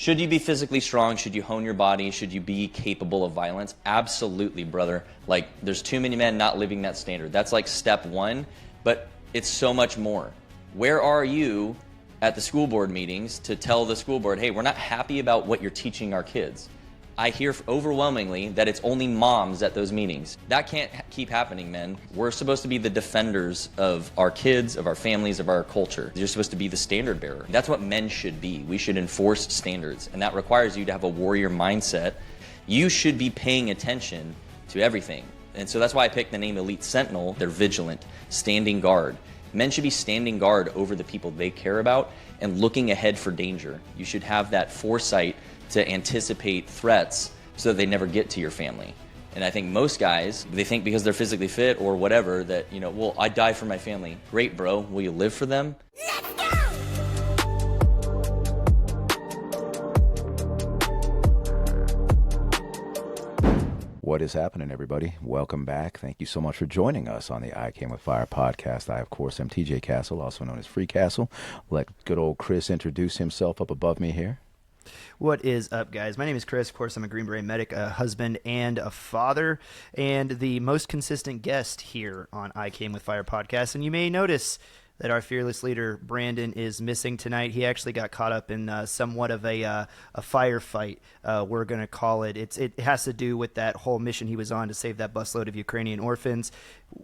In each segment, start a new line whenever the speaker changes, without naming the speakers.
Should you be physically strong? Should you hone your body? Should you be capable of violence? Absolutely, brother. Like, there's too many men not living that standard. That's like step one, but it's so much more. Where are you at the school board meetings to tell the school board, hey, we're not happy about what you're teaching our kids? I hear overwhelmingly that it's only moms at those meetings. That can't keep happening, men. We're supposed to be the defenders of our kids, of our families, of our culture. You're supposed to be the standard bearer. That's what men should be. We should enforce standards, and that requires you to have a warrior mindset. You should be paying attention to everything. And so that's why I picked the name Elite Sentinel. They're vigilant, standing guard. Men should be standing guard over the people they care about and looking ahead for danger. You should have that foresight to anticipate threats so that they never get to your family. And I think most guys, they think because they're physically fit or whatever that, well, I die for my family. Great, bro. Will you live for them?
Let's go!
What is happening, everybody? Welcome back. Thank you so much for joining us on the I Came With Fire podcast. I, of course, am TJ Castle, also known as Free Castle. Let good old Chris introduce himself up above me here.
What is up, guys? My name is Chris. Of course, I'm a Green Beret medic, a husband, and a father, and the most consistent guest here on I Came With Fire podcast. And you may notice that our fearless leader, Brandon, is missing tonight. He actually got caught up in somewhat of a firefight, we're going to call it. It has to do with that whole mission he was on to save that busload of Ukrainian orphans.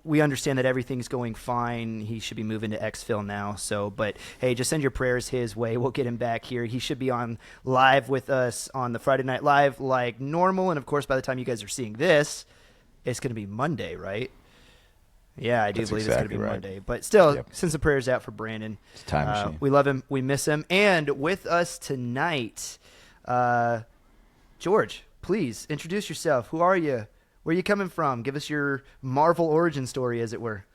We understand that everything's going fine. He should be moving to exfil now. But hey, just send your prayers his way. We'll get him back here. He should be on live with us on the Friday Night Live like normal. And of course, by the time you guys are seeing this, it's going to be Monday, right? Yeah, I do believe it's going to be Monday. But still, send some prayers out for Brandon.
It's a time machine.
We love him. We miss him. And with us tonight, George, please introduce yourself. Who are you? Where are you coming from? Give us your Marvel origin story, as it were.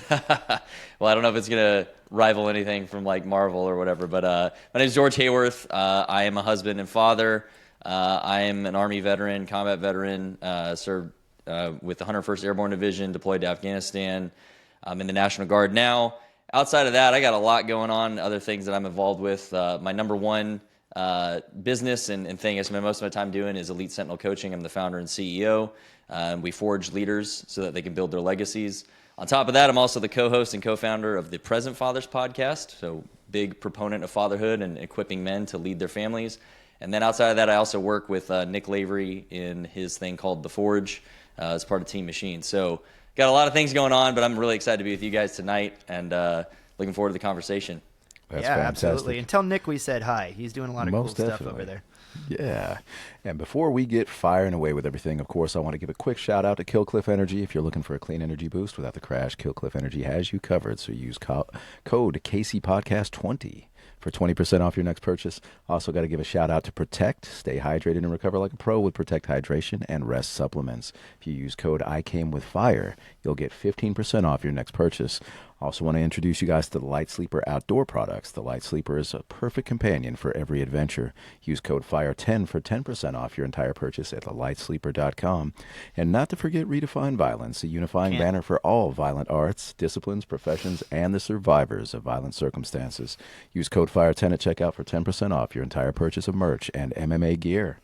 Well, I don't know if it's going to rival anything from like Marvel or whatever, but my name is George Hayworth. I am a husband and father. I am an Army veteran, combat veteran, served with the 101st Airborne Division, deployed to Afghanistan. I'm in the National Guard now. Outside of that, I got a lot going on, other things that I'm involved with. My number one business and thing I spend most of my time doing is Elite Sentinel Coaching. I'm the founder and CEO. We forge leaders so that they can build their legacies. On top of that, I'm also the co-host and co-founder of the Present Fathers podcast, so big proponent of fatherhood and equipping men to lead their families. And then outside of that, I also work with Nick Lavery in his thing called The Forge as part of Team Machine. So got a lot of things going on, but I'm really excited to be with you guys tonight and looking forward to the conversation.
That's
yeah,
fantastic.
Absolutely. And tell Nick we said hi. He's doing a lot of
Most
cool
definitely.
stuff over there.
Yeah. And before we get firing away with everything, of course, I want to give a quick shout out to Kill Cliff Energy. If you're looking for a clean energy boost without the crash, Kill Cliff Energy has you covered. So use code KCPodcast20 for 20% off your next purchase. Also got to give a shout out to Protect. Stay hydrated and recover like a pro with Protect Hydration and Rest Supplements. If you use code ICAMEWITHFIRE, you'll get 15% off your next purchase. Also want to introduce you guys to the Light Sleeper outdoor products. The Light Sleeper is a perfect companion for every adventure. Use code FIRE10 for 10% off your entire purchase at thelightsleeper.com. And not to forget Redefine Violence, a unifying banner for all violent arts, disciplines, professions, and the survivors of violent circumstances. Use code FIRE10 at checkout for 10% off your entire purchase of merch and MMA gear.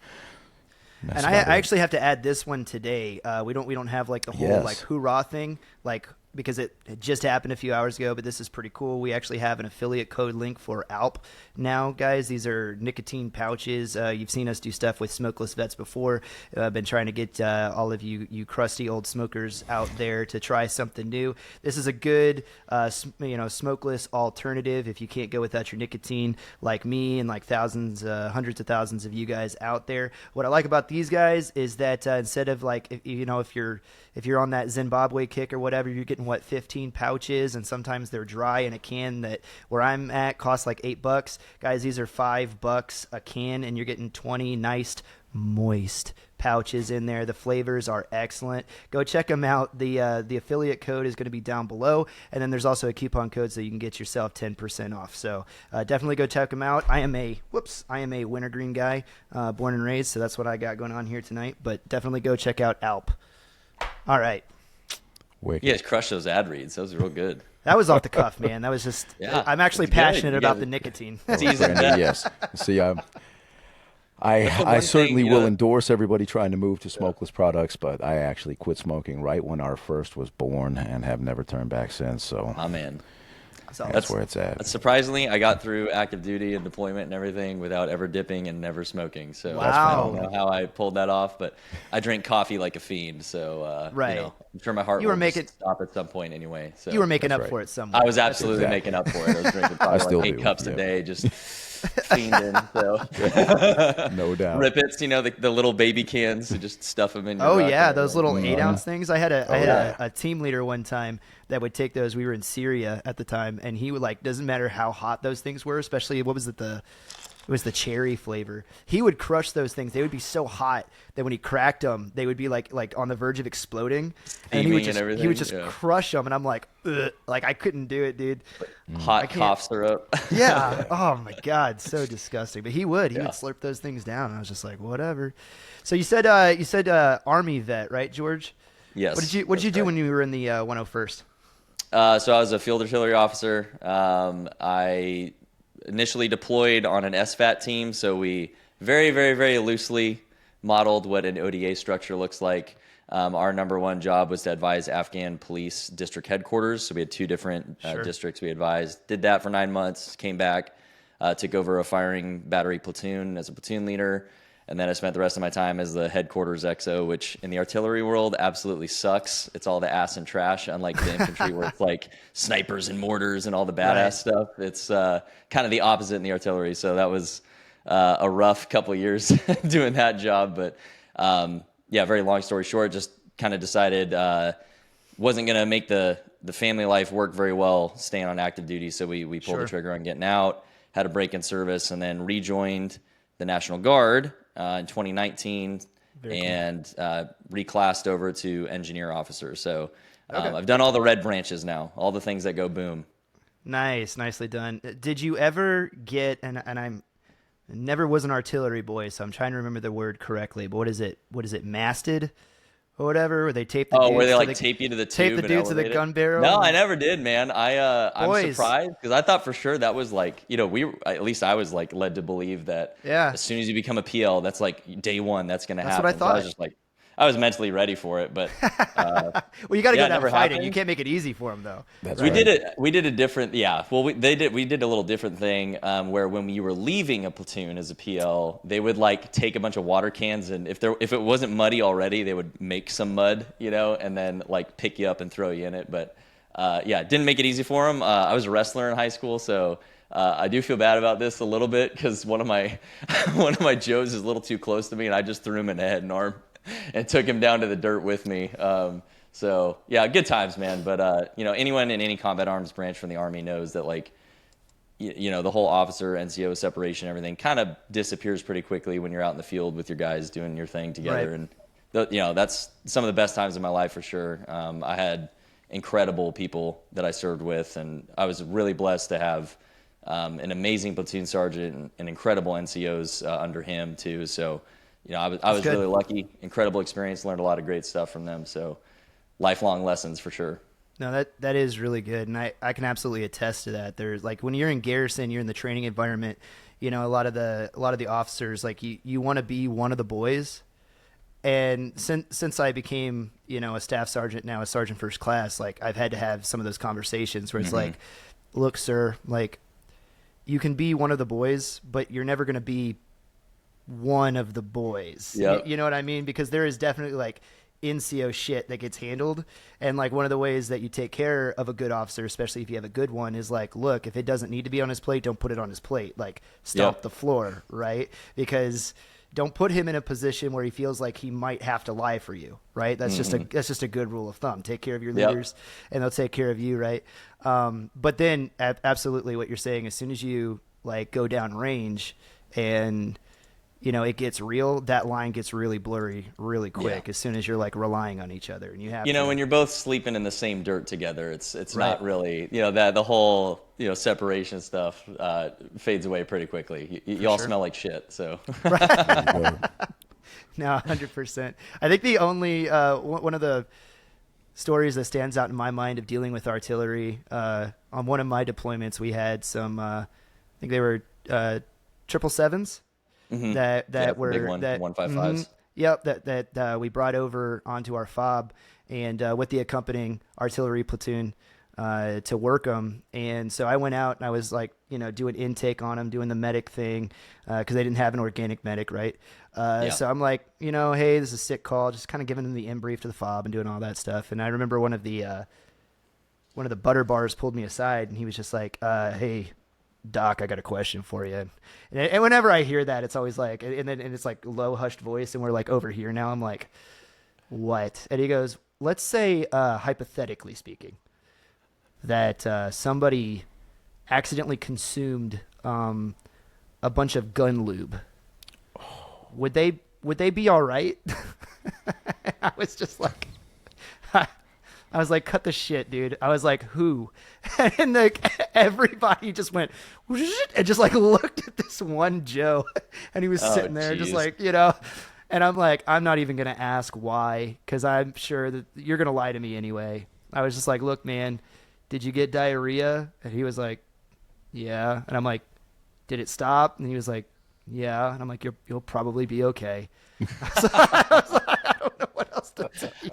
And I actually have to add this one today. We don't have like the whole like hoorah thing, like because it just happened a few hours ago, but this is pretty cool. We actually have an affiliate code link for ALP now, guys. These are nicotine pouches. You've seen us do stuff with smokeless vets before. I've been trying to get all of you crusty old smokers out there to try something new. This is a good, smokeless alternative if you can't go without your nicotine, like me and like thousands, hundreds of thousands of you guys out there. What I like about these guys is that instead of like, if you're on that Zimbabwe kick or whatever, you're getting 15 pouches, and sometimes they're dry in a can that where I'm at costs like $8. Guys, these are $5 a can, and you're getting 20 nice moist pouches in there. The flavors are excellent. Go check them out. The affiliate code is going to be down below, and then there's also a coupon code so you can get yourself 10% off. So definitely go check them out. I am a wintergreen guy, born and raised, so that's what I got going on here tonight. But definitely go check out ALP. All right.
You guys crushed those ad reads. Those are real good.
That was off the cuff, man. That was just.
Yeah,
I'm actually passionate about the nicotine.
It's easy.
Yes. See, I certainly
thing,
will endorse everybody trying to move to smokeless products, but I actually quit smoking right when our first was born and have never turned back since. So,
oh man,
that's where it's at.
Surprisingly, I got through active duty and deployment and everything without ever dipping and never smoking. So
Wow.
I don't know how I pulled that off, but I drink coffee like a fiend. So
right.
I'm sure my heart will just stop at some point anyway. So
you were making up for it somewhere.
I was absolutely making up for it. I was drinking probably like 8 cups a day, just fiending. So
no doubt.
Rip It's, the little baby cans, to just stuff them in your
Oh
ruck
yeah,
and
those little 8-ounce things. I had a team leader one time that would take those. We were in Syria at the time, and he would doesn't matter how hot those things were, especially what was it, it was the cherry flavor. He would crush those things. They would be so hot that when he cracked them, they would be like on the verge of exploding. And he would just crush them, and I'm like, ugh. I couldn't do it, dude.
Hot cough syrup.
Yeah. Oh my God, so disgusting. But he would slurp those things down. I was just like, whatever. So you said Army vet, right, George?
Yes.
What did you do when you were in the 101st?
So I was a field artillery officer. I initially deployed on an SFAT team, so we very, very, very loosely modeled what an ODA structure looks like. Our number one job was to advise Afghan police district headquarters, so we had 2 different districts we advised. Did that for 9 months, came back, took over a firing battery platoon as a platoon leader, and then I spent the rest of my time as the headquarters XO, which in the artillery world absolutely sucks. It's all the ass and trash, unlike the infantry where it's like snipers and mortars and all the badass stuff. It's kind of the opposite in the artillery. So that was a rough couple of years doing that job. But very long story short, just kind of decided wasn't going to make the family life work very well staying on active duty. So we pulled the trigger on getting out, had a break in service, and then rejoined the National Guard in 2019 and reclassed over to engineer officer. So I've done all the red branches now, all the things that go boom.
Nice, nicely done. Did you ever get, and I'm never was an artillery boy, so I'm trying to remember the word correctly, but what is it, masted? Or whatever, where they tape the dudes
where they tape you to the tube,
tape the dudes to the gun barrel.
No, I never did, man. I'm surprised because I thought for sure that was at least I was led to believe that as soon as you become a PL, that's day one, that's going to happen.
That's what I thought.
So I was just I was mentally ready for it, but
well, you got to go down fighting.
Happened.
You can't make it easy for them though.
That's
right.
right.
We did a different. Yeah, well, we did a little different thing where when you were leaving a platoon as a PL, they would take a bunch of water cans, and if it wasn't muddy already, they would make some mud, and then pick you up and throw you in it. But it didn't make it easy for them. I was a wrestler in high school, so. I do feel bad about this a little bit because one of my Joes is a little too close to me, and I just threw him in the head and arm and took him down to the dirt with me. So yeah, good times, man. But anyone in any combat arms branch from the Army knows that the whole officer NCO separation, everything kind of disappears pretty quickly when you're out in the field with your guys doing your thing together.
Right.
And that's some of the best times of my life for sure. I had incredible people that I served with, and I was really blessed to have an amazing platoon sergeant and incredible NCOs under him too. So, I was really lucky. Incredible experience. Learned a lot of great stuff from them. So, lifelong lessons for sure.
No, that is really good, and I can absolutely attest to that. There's when you're in garrison, you're in the training environment. A lot of the officers you want to be one of the boys. And since I became a staff sergeant, now a sergeant first class, I've had to have some of those conversations where it's look, sir, you can be one of the boys, but you're never going to be one of the boys.
Yep.
You know what I mean? Because there is definitely NCO shit that gets handled. And one of the ways that you take care of a good officer, especially if you have a good one, is look, if it doesn't need to be on his plate, don't put it on his plate. Stomp the floor, right? Because don't put him in a position where he feels like he might have to lie for you, right? That's just a good rule of thumb. Take care of your leaders, and they'll take care of you, right? But then, absolutely, what you're saying, as soon as you go down range, and it gets real, that line gets really blurry really quick. Yeah. As soon as you're relying on each other, and you have
when you're both sleeping in the same dirt together, it's right. Not really that the whole separation stuff fades away pretty quickly. You all smell like shit, so.
Right. No, 100%. I think the only one of the stories that stands out in my mind of dealing with artillery on one of my deployments, we had some I think they were 777s. that
the big
were
one,
that
155s.
Yep, that we brought over onto our fob, and with the accompanying artillery platoon to work them. And so I went out and I was like, doing intake on them, doing the medic thing, because they didn't have an organic medic, right? So I'm like, hey, this is a sick call, just kind of giving them the in brief to the fob and doing all that stuff. And I remember one of the butter bars pulled me aside, and he was just like, hey, Doc, I got a question for you. And whenever I hear that, it's always like, and it's like low hushed voice, and we're like over here now. I'm like, what? And he goes, let's say, hypothetically speaking, that somebody accidentally consumed a bunch of gun lube. Would they be all right? I was just like, I was like, cut the shit, dude. I was like, who? And like everybody just went and just like looked at this one Joe, and he was sitting there just like, and I'm like, I'm not even gonna ask why, because I'm sure that you're gonna lie to me anyway. I was just like, look, man, did you get diarrhea? And he was like, yeah. And I'm like, did it stop? And he was like, yeah. And I'm like, you'll probably be okay. So I was like, I don't know what else to tell you.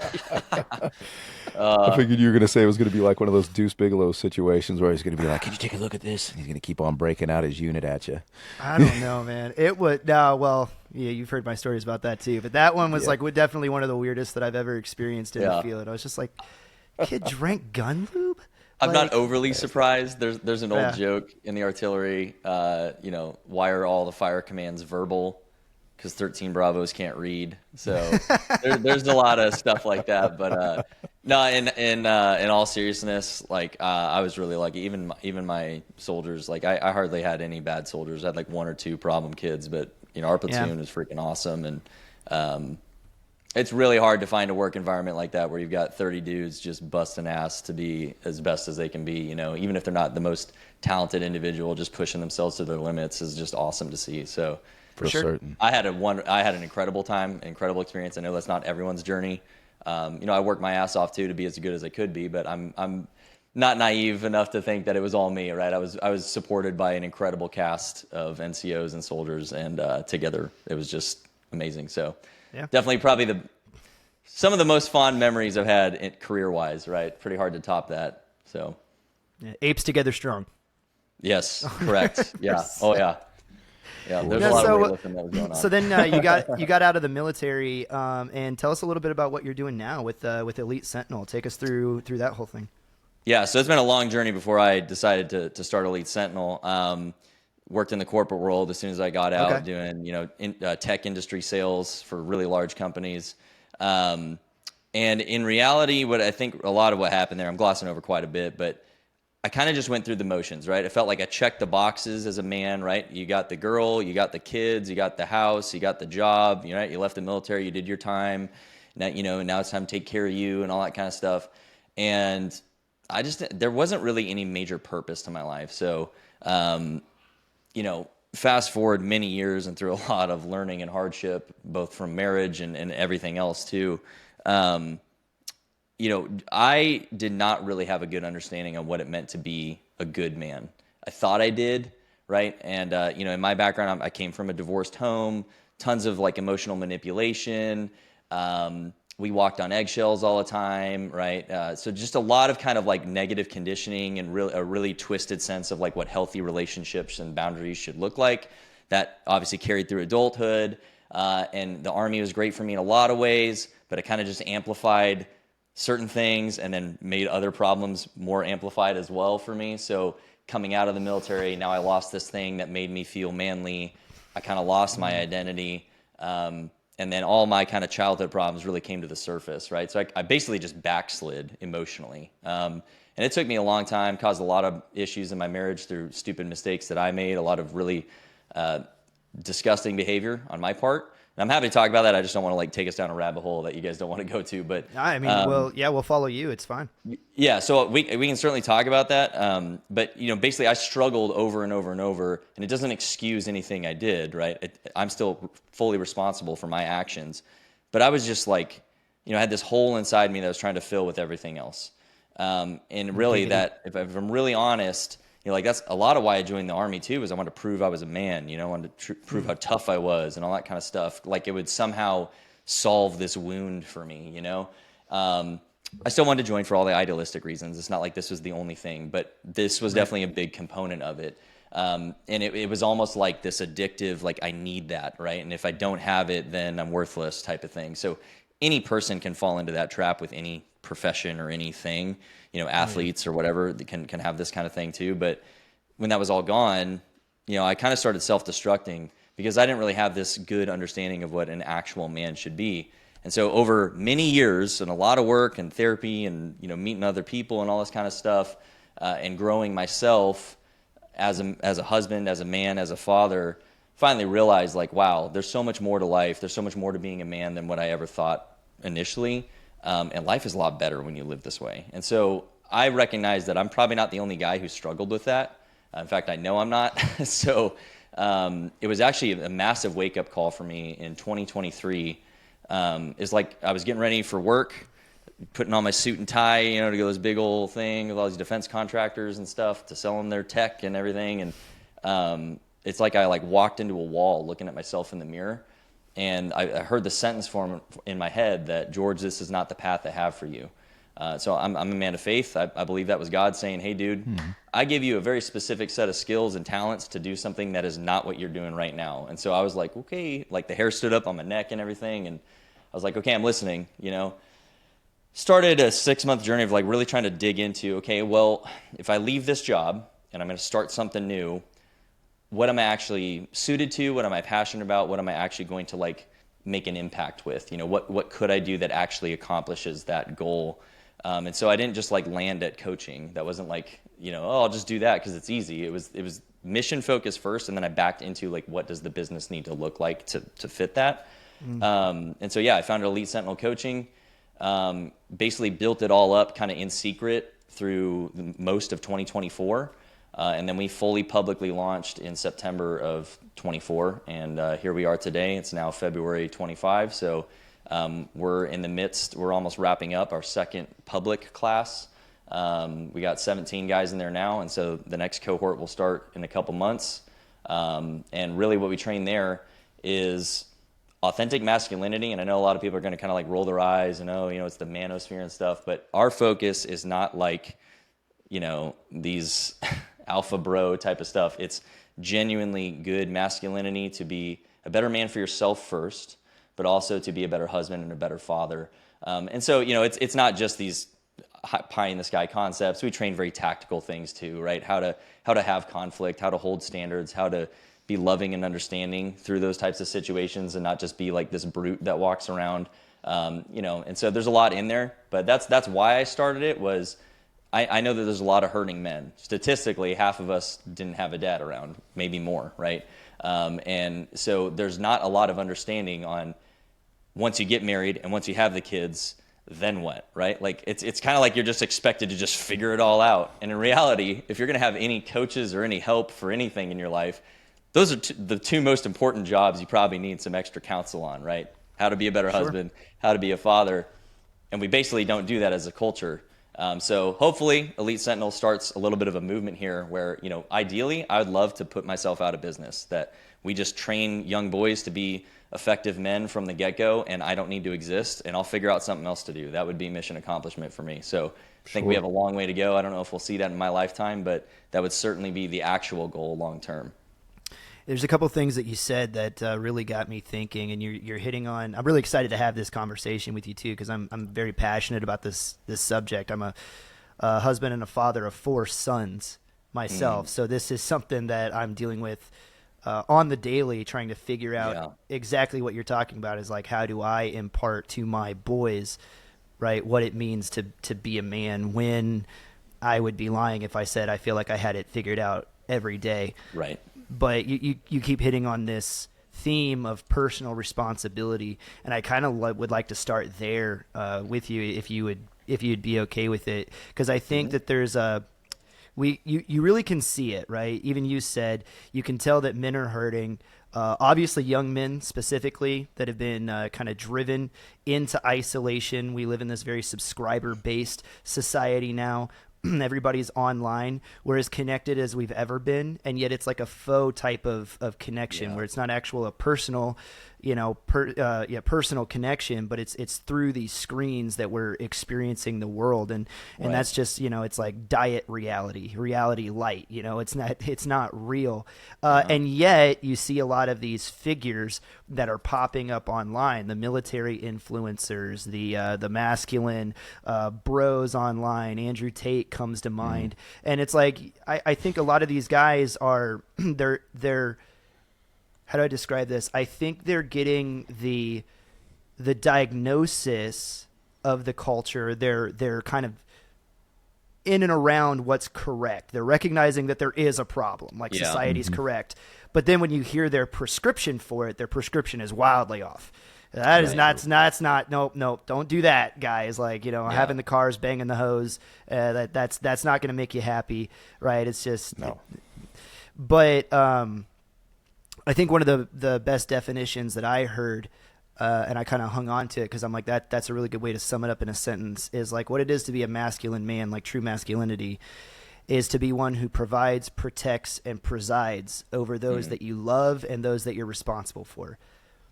I figured you were going to say it was going to be like one of those Deuce Bigelow situations where he's going to be like, can you take a look at this? And he's going to keep on breaking out his unit at you.
I don't know, man. It would, well, yeah, you've heard my stories about that too. But that one was like definitely one of the weirdest that I've ever experienced in the field. I was just like, kid drank gun lube?
I'm not overly surprised. There's an old joke in the artillery, why are all the fire commands verbal? Because 13 Bravos can't read. So there's a lot of stuff like that. But no, in all seriousness, like I was really lucky. Even my soldiers, like I hardly had any bad soldiers. I had like one or two problem kids, but our platoon is freaking awesome. And it's really hard to find a work environment like that where you've got 30 dudes just busting ass to be as best as they can be. Even if they're not the most talented individual, just pushing themselves to their limits is just awesome to see. So.
For certain.
I had an incredible time, incredible experience. I know that's not everyone's journey. I worked my ass off too to be as good as I could be, but I'm not naive enough to think that it was all me, right? I was supported by an incredible cast of NCOs and soldiers, and together it was just amazing. So definitely probably some of the most fond memories I've had career-wise, right? Pretty hard to top that. So
apes together strong.
Yes, correct. Yeah. Oh yeah. Yeah, there's a lot of weightlifting that was going on.
So then you got out of the military, and tell us a little bit about what you're doing now with Elite Sentinel. Take us through that whole thing.
Yeah, so it's been a long journey before I decided to start Elite Sentinel. Worked in the corporate world as soon as I got out, doing tech industry sales for really large companies. And in reality, what I think a lot of what happened there, I'm glossing over quite a bit, but I kind of just went through the motions, right? It felt like I checked the boxes as a man, right? You got the girl, you got the kids, you got the house, you got the job, you left the military, you did your time. Now, now it's time to take care of you and all that kind of stuff. And there wasn't really any major purpose to my life. So, fast forward many years and through a lot of learning and hardship, both from marriage and everything else too. I did not really have a good understanding of what it meant to be a good man. I thought I did, right? And, in my background, I came from a divorced home, tons of like emotional manipulation. We walked on eggshells all the time, right? So just a lot of kind of like negative conditioning and a really twisted sense of like what healthy relationships and boundaries should look like. That obviously carried through adulthood. And the Army was great for me in a lot of ways, but it kind of just amplified certain things and then made other problems more amplified as well for me. So coming out of the military, now I lost this thing that made me feel manly. I kind of lost my identity. And then all my kind of childhood problems really came to the surface, right? So I basically just backslid emotionally. And it took me a long time, caused a lot of issues in my marriage through stupid mistakes that I made, a lot of really disgusting behavior on my part. And I'm happy to talk about that. I just don't want to like take us down a rabbit hole that you guys don't want to go to. But
I mean, we'll follow you. It's fine.
Yeah, so we can certainly talk about that. But basically, I struggled over and over and over, and it doesn't excuse anything I did. Right, I'm still fully responsible for my actions. But I was just like, I had this hole inside me that I was trying to fill with everything else. And really, that if I'm really honest, like that's a lot of why I joined the Army too, is I wanted to prove I was a man, I wanted to prove how tough I was and all that kind of stuff. Like it would somehow solve this wound for me, I still wanted to join for all the idealistic reasons. It's not like this was the only thing, but this was definitely a big component of it. And it was almost like this addictive, like I need that, right? And if I don't have it, then I'm worthless type of thing. So any person can fall into that trap with any profession or anything, athletes or whatever that can have this kind of thing too. But when that was all gone, I kind of started self-destructing because I didn't really have this good understanding of what an actual man should be. And so over many years and a lot of work and therapy and, meeting other people and all this kind of stuff, and growing myself as a husband, as a man, as a father, finally realized like, wow, there's so much more to life. There's so much more to being a man than what I ever thought initially. And life is a lot better when you live this way. And so I recognize that I'm probably not the only guy who struggled with that. In fact, I know I'm not. So it was actually a massive wake-up call for me in 2023. It's like I was getting ready for work, putting on my suit and tie, to go to this big old thing with all these defense contractors and stuff to sell them their tech and everything. And it's like I walked into a wall looking at myself in the mirror. And I heard the sentence form in my head that, George, this is not the path I have for you. So I'm a man of faith. I believe that was God saying, hey, dude, I give you a very specific set of skills and talents to do something that is not what you're doing right now. And so I was like, okay, like the hair stood up on my neck and everything. And I was like, okay, I'm listening, Started a 6-month journey of really trying to dig into, okay, well, if I leave this job and I'm going to start something new, what am I actually suited to? What am I passionate about? What am I actually going to make an impact with? What could I do that actually accomplishes that goal? And so I didn't just land at coaching. That wasn't I'll just do that because it's easy. It was mission focused first, and then I backed into what does the business need to look like to fit that. And so I founded Elite Sentinel Coaching. Basically built it all up kind of in secret through most of 2024. And then we fully publicly launched in September of 24. And here we are today. It's now February 25. So we're in the midst, we're almost wrapping up our second public class. We got 17 guys in there now. And so the next cohort will start in a couple months. And really what we train there is authentic masculinity. And I know a lot of people are going to kind of roll their eyes and, it's the manosphere and stuff. But our focus is not these alpha bro type of stuff. It's genuinely good masculinity to be a better man for yourself first, but also to be a better husband and a better father. And so, it's not just these pie in the sky concepts. We train very tactical things too, right? How to have conflict, how to hold standards, how to be loving and understanding through those types of situations and not just be this brute that walks around, and so there's a lot in there, but that's why I started it was I know that there's a lot of hurting men. Statistically, half of us didn't have a dad around, maybe more, right? And so there's not a lot of understanding on once you get married and once you have the kids, then what, right? It's kind of like you're just expected to just figure it all out. And in reality, if you're going to have any coaches or any help for anything in your life, those are the two most important jobs you probably need some extra counsel on, right? How to be a better husband, how to be a father. And we basically don't do that as a culture. So hopefully Elite Sentinel starts a little bit of a movement here where, ideally I would love to put myself out of business, that we just train young boys to be effective men from the get-go and I don't need to exist and I'll figure out something else to do. That would be mission accomplishment for me. So I think we have a long way to go. I don't know if we'll see that in my lifetime, but that would certainly be the actual goal long term.
There's a couple things that you said that really got me thinking, and you're hitting on. I'm really excited to have this conversation with you too, because I'm very passionate about this subject. I'm a husband and a father of 4 sons myself, so this is something that I'm dealing with on the daily, trying to figure out exactly what you're talking about. Is how do I impart to my boys, right, what it means to be a man, when I would be lying if I said I feel like I had it figured out every day.
Right.
But you keep hitting on this theme of personal responsibility, and I kind of would like to start there with you, if you'd be okay with it, because I think that there's you really can see it, right? Even you said you can tell that men are hurting. Obviously, young men specifically that have been kind of driven into isolation. We live in this very subscriber-based society now. everybody's online. We're as connected as we've ever been, and yet it's like a faux type of connection where it's not actual a personal, personal connection, but it's through these screens that we're experiencing the world, and that's just it's like diet reality light. It's not real, and yet you see a lot of these figures that are popping up online, the military influencers, the masculine bros online. Andrew Tate comes to mind, and it's like I think a lot of these guys are they're how do I describe this? I think they're getting the diagnosis of the culture. They're kind of in and around what's correct. They're recognizing that there is a problem, like society's correct. But then when you hear their prescription for it, their prescription is wildly off. That is not. Nope. Don't do that, guys. Like, having the cars, banging the hose. That's not going to make you happy, right? It's just no. But I think one of the best definitions that I heard, and I kind of hung on to it because I'm like, that's a really good way to sum it up in a sentence, is like what it is to be a masculine man, like true masculinity, is to be one who provides, protects, and presides over those that you love and those that you're responsible for.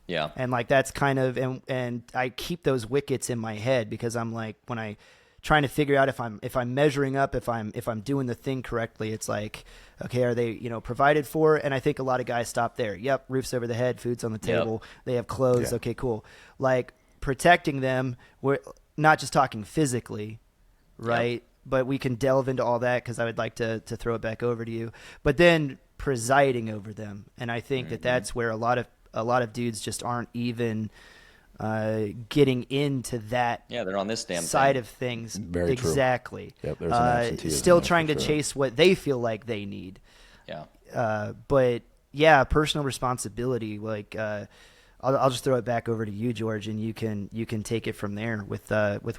Yeah.
And like that's kind of, and I keep those wickets in my head because I'm like, when I trying to figure out if I'm measuring up, if I'm doing the thing correctly, it's like, okay, are they, provided for? And I think a lot of guys stop there. Yep. Roofs over the head, food's on the table. Yep. They have clothes. Yeah. Okay, cool. Like protecting them. We're not just talking physically, right? Yep. But we can delve into all that because I would like to throw it back over to you, but then presiding over them. And I think that's where a lot of dudes just aren't even getting into that.
Yeah, they're on this damn
side
thing.
Of things.
Very
exactly.
True. Yep, there's an absenteeism
still trying to chase what they feel like they need.
Yeah.
But yeah, personal responsibility. Like, I'll just throw it back over to you, George, and you can take it from there with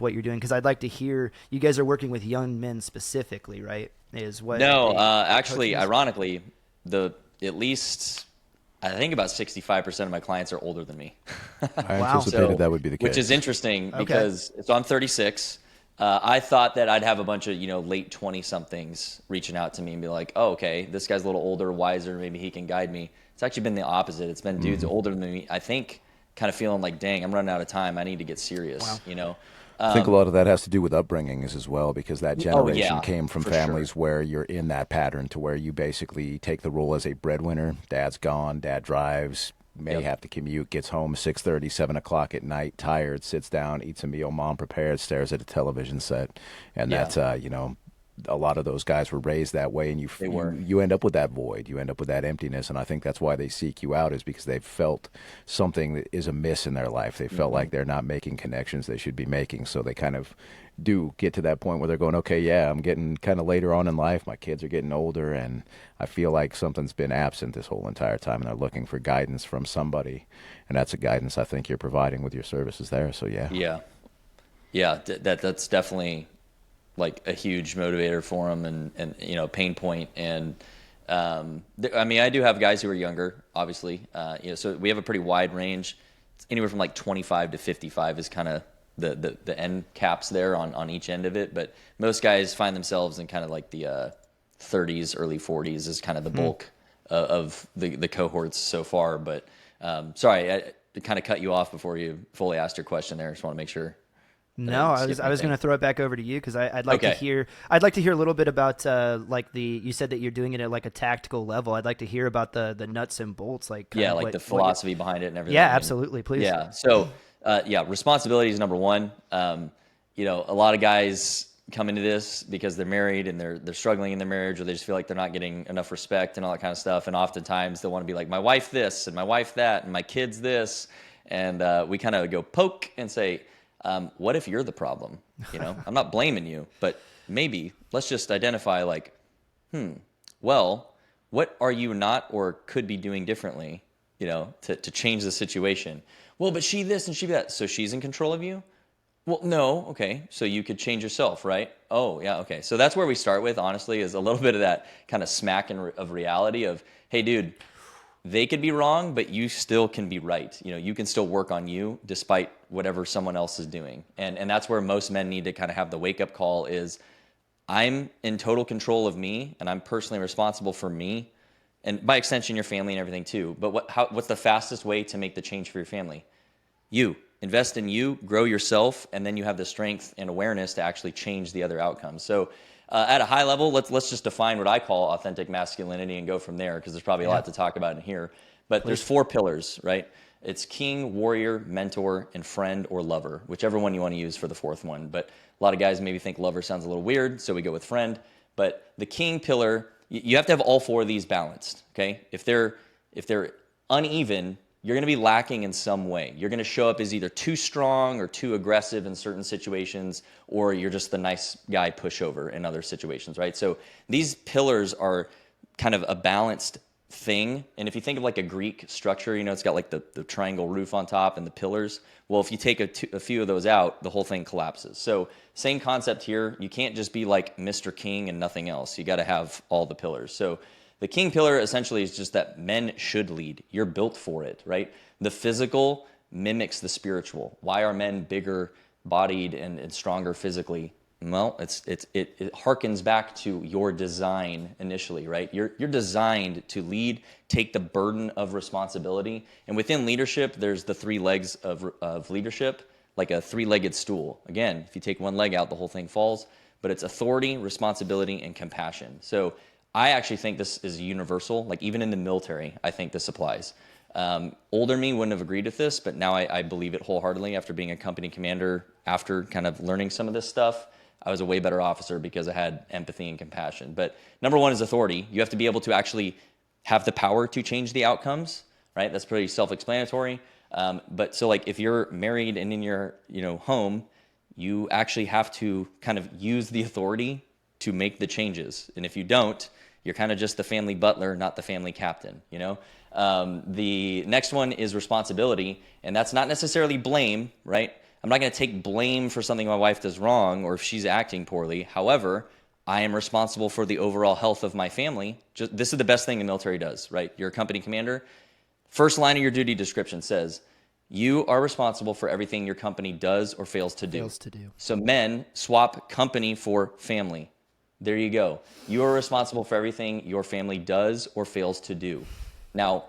what you're doing, because I'd like to hear. You guys are working with young men specifically, right?
No, actually, ironically, at least. I think about 65% of my clients are older than me.
I anticipated that would be the case.
Which is interesting because so I'm 36. I thought that I'd have a bunch of late 20-somethings reaching out to me and be like, oh, okay, this guy's a little older, wiser, maybe he can guide me. It's actually been the opposite. It's been dudes older than me, I think, kind of feeling like, dang, I'm running out of time. I need to get serious,
I think a lot of that has to do with upbringings as well, because that generation came from families where you're in that pattern to where you basically take the role as a breadwinner. Dad's gone, dad drives, may have to commute, gets home 6:30, 7 o'clock at night, tired, sits down, eats a meal, mom prepares, stares at a television set. And that's, a lot of those guys were raised that way, and you end up with that void. You end up with that emptiness, and I think that's why they seek you out, is because they've felt something that is amiss in their life. They felt like they're not making connections they should be making, so they kind of do get to that point where they're going, okay, yeah, I'm getting kind of later on in life. My kids are getting older, and I feel like something's been absent this whole entire time, and they're looking for guidance from somebody, and that's a guidance I think you're providing with your services there. So that's definitely like a huge motivator for them, and pain point. And I do have guys who are younger, obviously. So we have a pretty wide range. It's anywhere from like 25 to 55 is kind of the end caps there on each end of it. But most guys find themselves in kind of like the 30s, early 40s is kind of the bulk of the cohorts so far. But sorry, I kind of cut you off before you fully asked your question there. Just want to make sure.
No, I was going to throw it back over to you, because I'd like to hear a little bit about you said that you're doing it at like a tactical level. I'd like to hear about the nuts and bolts, like
the philosophy behind it and everything.
Yeah, absolutely, please.
Yeah, so responsibility is number one. A lot of guys come into this because they're married and they're struggling in their marriage, or they just feel like they're not getting enough respect and all that kind of stuff. And oftentimes they want to be like, my wife this and my wife that and my kids this, and we kind of go poke and say, what if you're the problem? I'm not blaming you, but maybe let's just identify like, well, what are you not or could be doing differently, to change the situation? Well, but she this and she that, so she's in control of you? Well, no, okay, so you could change yourself, right? Oh, yeah, okay. So that's where we start with, honestly, is a little bit of that kind of smack of reality of, hey, dude, they could be wrong, but you still can be right. You can still work on you despite whatever someone else is doing. And that's where most men need to kind of have the wake-up call is, I'm in total control of me, and I'm personally responsible for me, and by extension, your family and everything too. But what's the fastest way to make the change for your family? You. Invest in you, grow yourself, and then you have the strength and awareness to actually change the other outcomes. So at a high level, let's just define what I call authentic masculinity and go from there, because there's probably a lot to talk about in here. But there's 4 pillars, right? It's king, warrior, mentor, and friend or lover, whichever one you want to use for the 4th one. But a lot of guys maybe think lover sounds a little weird, so we go with friend. But the king pillar, you have to have all 4 of these balanced, okay? If they're uneven, you're going to be lacking in some way. You're going to show up as either too strong or too aggressive in certain situations, or you're just the nice guy pushover in other situations, right? So these pillars are kind of a balanced thing. And if you think of like a Greek structure, you know, it's got like the triangle roof on top and the pillars. Well, if you take a few of those out, the whole thing collapses. So same concept here. You can't just be like Mr. King and nothing else. You got to have all the pillars. So the king pillar essentially is just that men should lead. You're built for it, right? The physical mimics the spiritual. Why are men bigger bodied and stronger physically? Well, it harkens back to your design initially, right? You're designed to lead, take the burden of responsibility. And within leadership, there's the 3 legs of leadership, like a 3-legged stool. Again, if you take one leg out, the whole thing falls. But it's authority, responsibility, and compassion. So I actually think this is universal. Like even in the military, I think this applies. Older me wouldn't have agreed with this, but now I believe it wholeheartedly after being a company commander, after kind of learning some of this stuff. I was a way better officer because I had empathy and compassion. But number 1 is authority. You have to be able to actually have the power to change the outcomes, right? That's pretty self-explanatory. But so like if you're married and in your home, you actually have to kind of use the authority to make the changes. And if you don't, you're kind of just the family butler, not the family captain, you know? The next one is responsibility, and that's not necessarily blame, right? I'm not going to take blame for something my wife does wrong or if she's acting poorly. However, I am responsible for the overall health of my family. This is the best thing the military does, right? You're a company commander. First line of your duty description says, you are responsible for everything your company does or fails to do. So men swap company for family. There you go. You are responsible for everything your family does or fails to do. Now,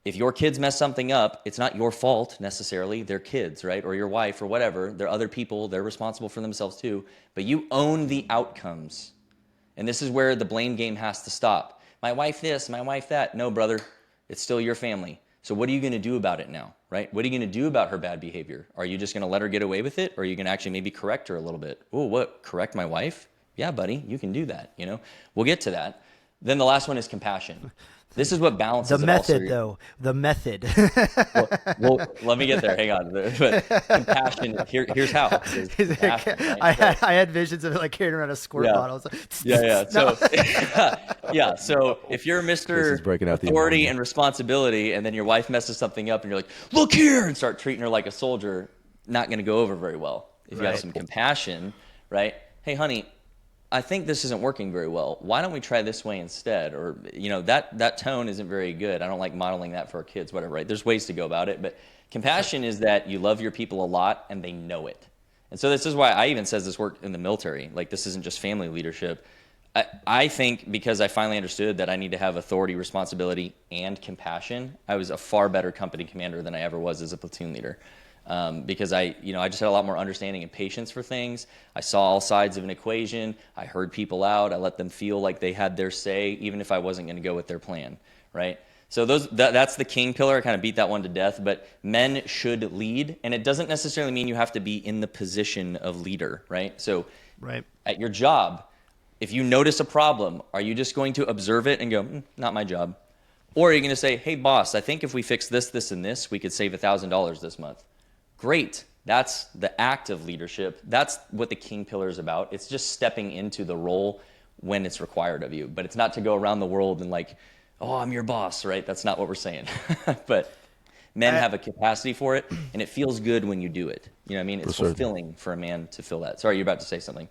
if your kids mess something up, it's not your fault necessarily. They're kids, right? Or your wife or whatever. They're other people. They're responsible for themselves too. But you own the outcomes. And this is where the blame game has to stop. My wife this, my wife that. No, brother. It's still your family. So what are you going to do about it now, right? What are you going to do about her bad behavior? Are you just going to let her get away with it? Or are you going to actually maybe correct her a little bit? Oh, what? Correct my wife? Yeah, buddy, you can do that. You know, we'll get to that. Then the last one is compassion. This is what balances
the method, though. The method.
well, let me get there. Hang on. But compassion. Here's how. Compassion, right?
I had visions of it like carrying around a squirt bottle.
Yeah. So yeah. So if you're Mr. Authority and responsibility, and then your wife messes something up, and you're like, "Look here," and start treating her like a soldier, not going to go over very well. If you have some compassion, right? Hey, honey, I think this isn't working very well. Why don't we try this way instead? Or, you know, that tone isn't very good. I don't like modeling that for our kids, whatever, right? There's ways to go about it. But compassion is that you love your people a lot and they know it. And so this is why I even says this work in the military. Like, this isn't just family leadership. I think because I finally understood that I need to have authority, responsibility, and compassion, I was a far better company commander than I ever was as a platoon leader. Because I just had a lot more understanding and patience for things. I saw all sides of an equation. I heard people out. I let them feel like they had their say, even if I wasn't going to go with their plan, right? So that's the king pillar. I kind of beat that one to death. But men should lead, and it doesn't necessarily mean you have to be in the position of leader, right? So at your job, if you notice a problem, are you just going to observe it and go, not my job? Or are you going to say, hey, boss, I think if we fix this, this, and this, we could save $1,000 this month? Great. That's the act of leadership. That's what the king pillar is about. It's just stepping into the role when it's required of you. But it's not to go around the world and like, oh, I'm your boss, right? That's not what we're saying. But men have a capacity for it, and it feels good when you do it. You know what I mean? It's fulfilling for a man to feel that. Sorry, you're about to say something.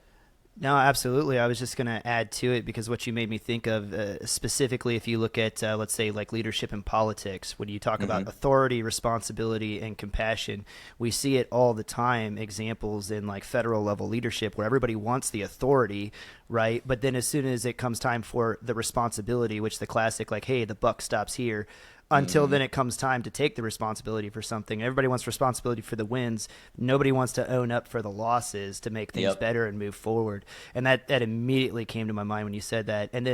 No, absolutely. I was just going to add to it because what you made me think of specifically, if you look at, let's say, like leadership in politics, when you talk about authority, responsibility, and compassion, we see it all the time. Examples in like federal level leadership where everybody wants the authority, right? But then as soon as it comes time for the responsibility, which the classic, like, hey, the buck stops here. Until then it comes time to take the responsibility for something. Everybody wants responsibility for the wins. Nobody wants to own up for the losses to make things better and move forward. And that immediately came to my mind when you said that. And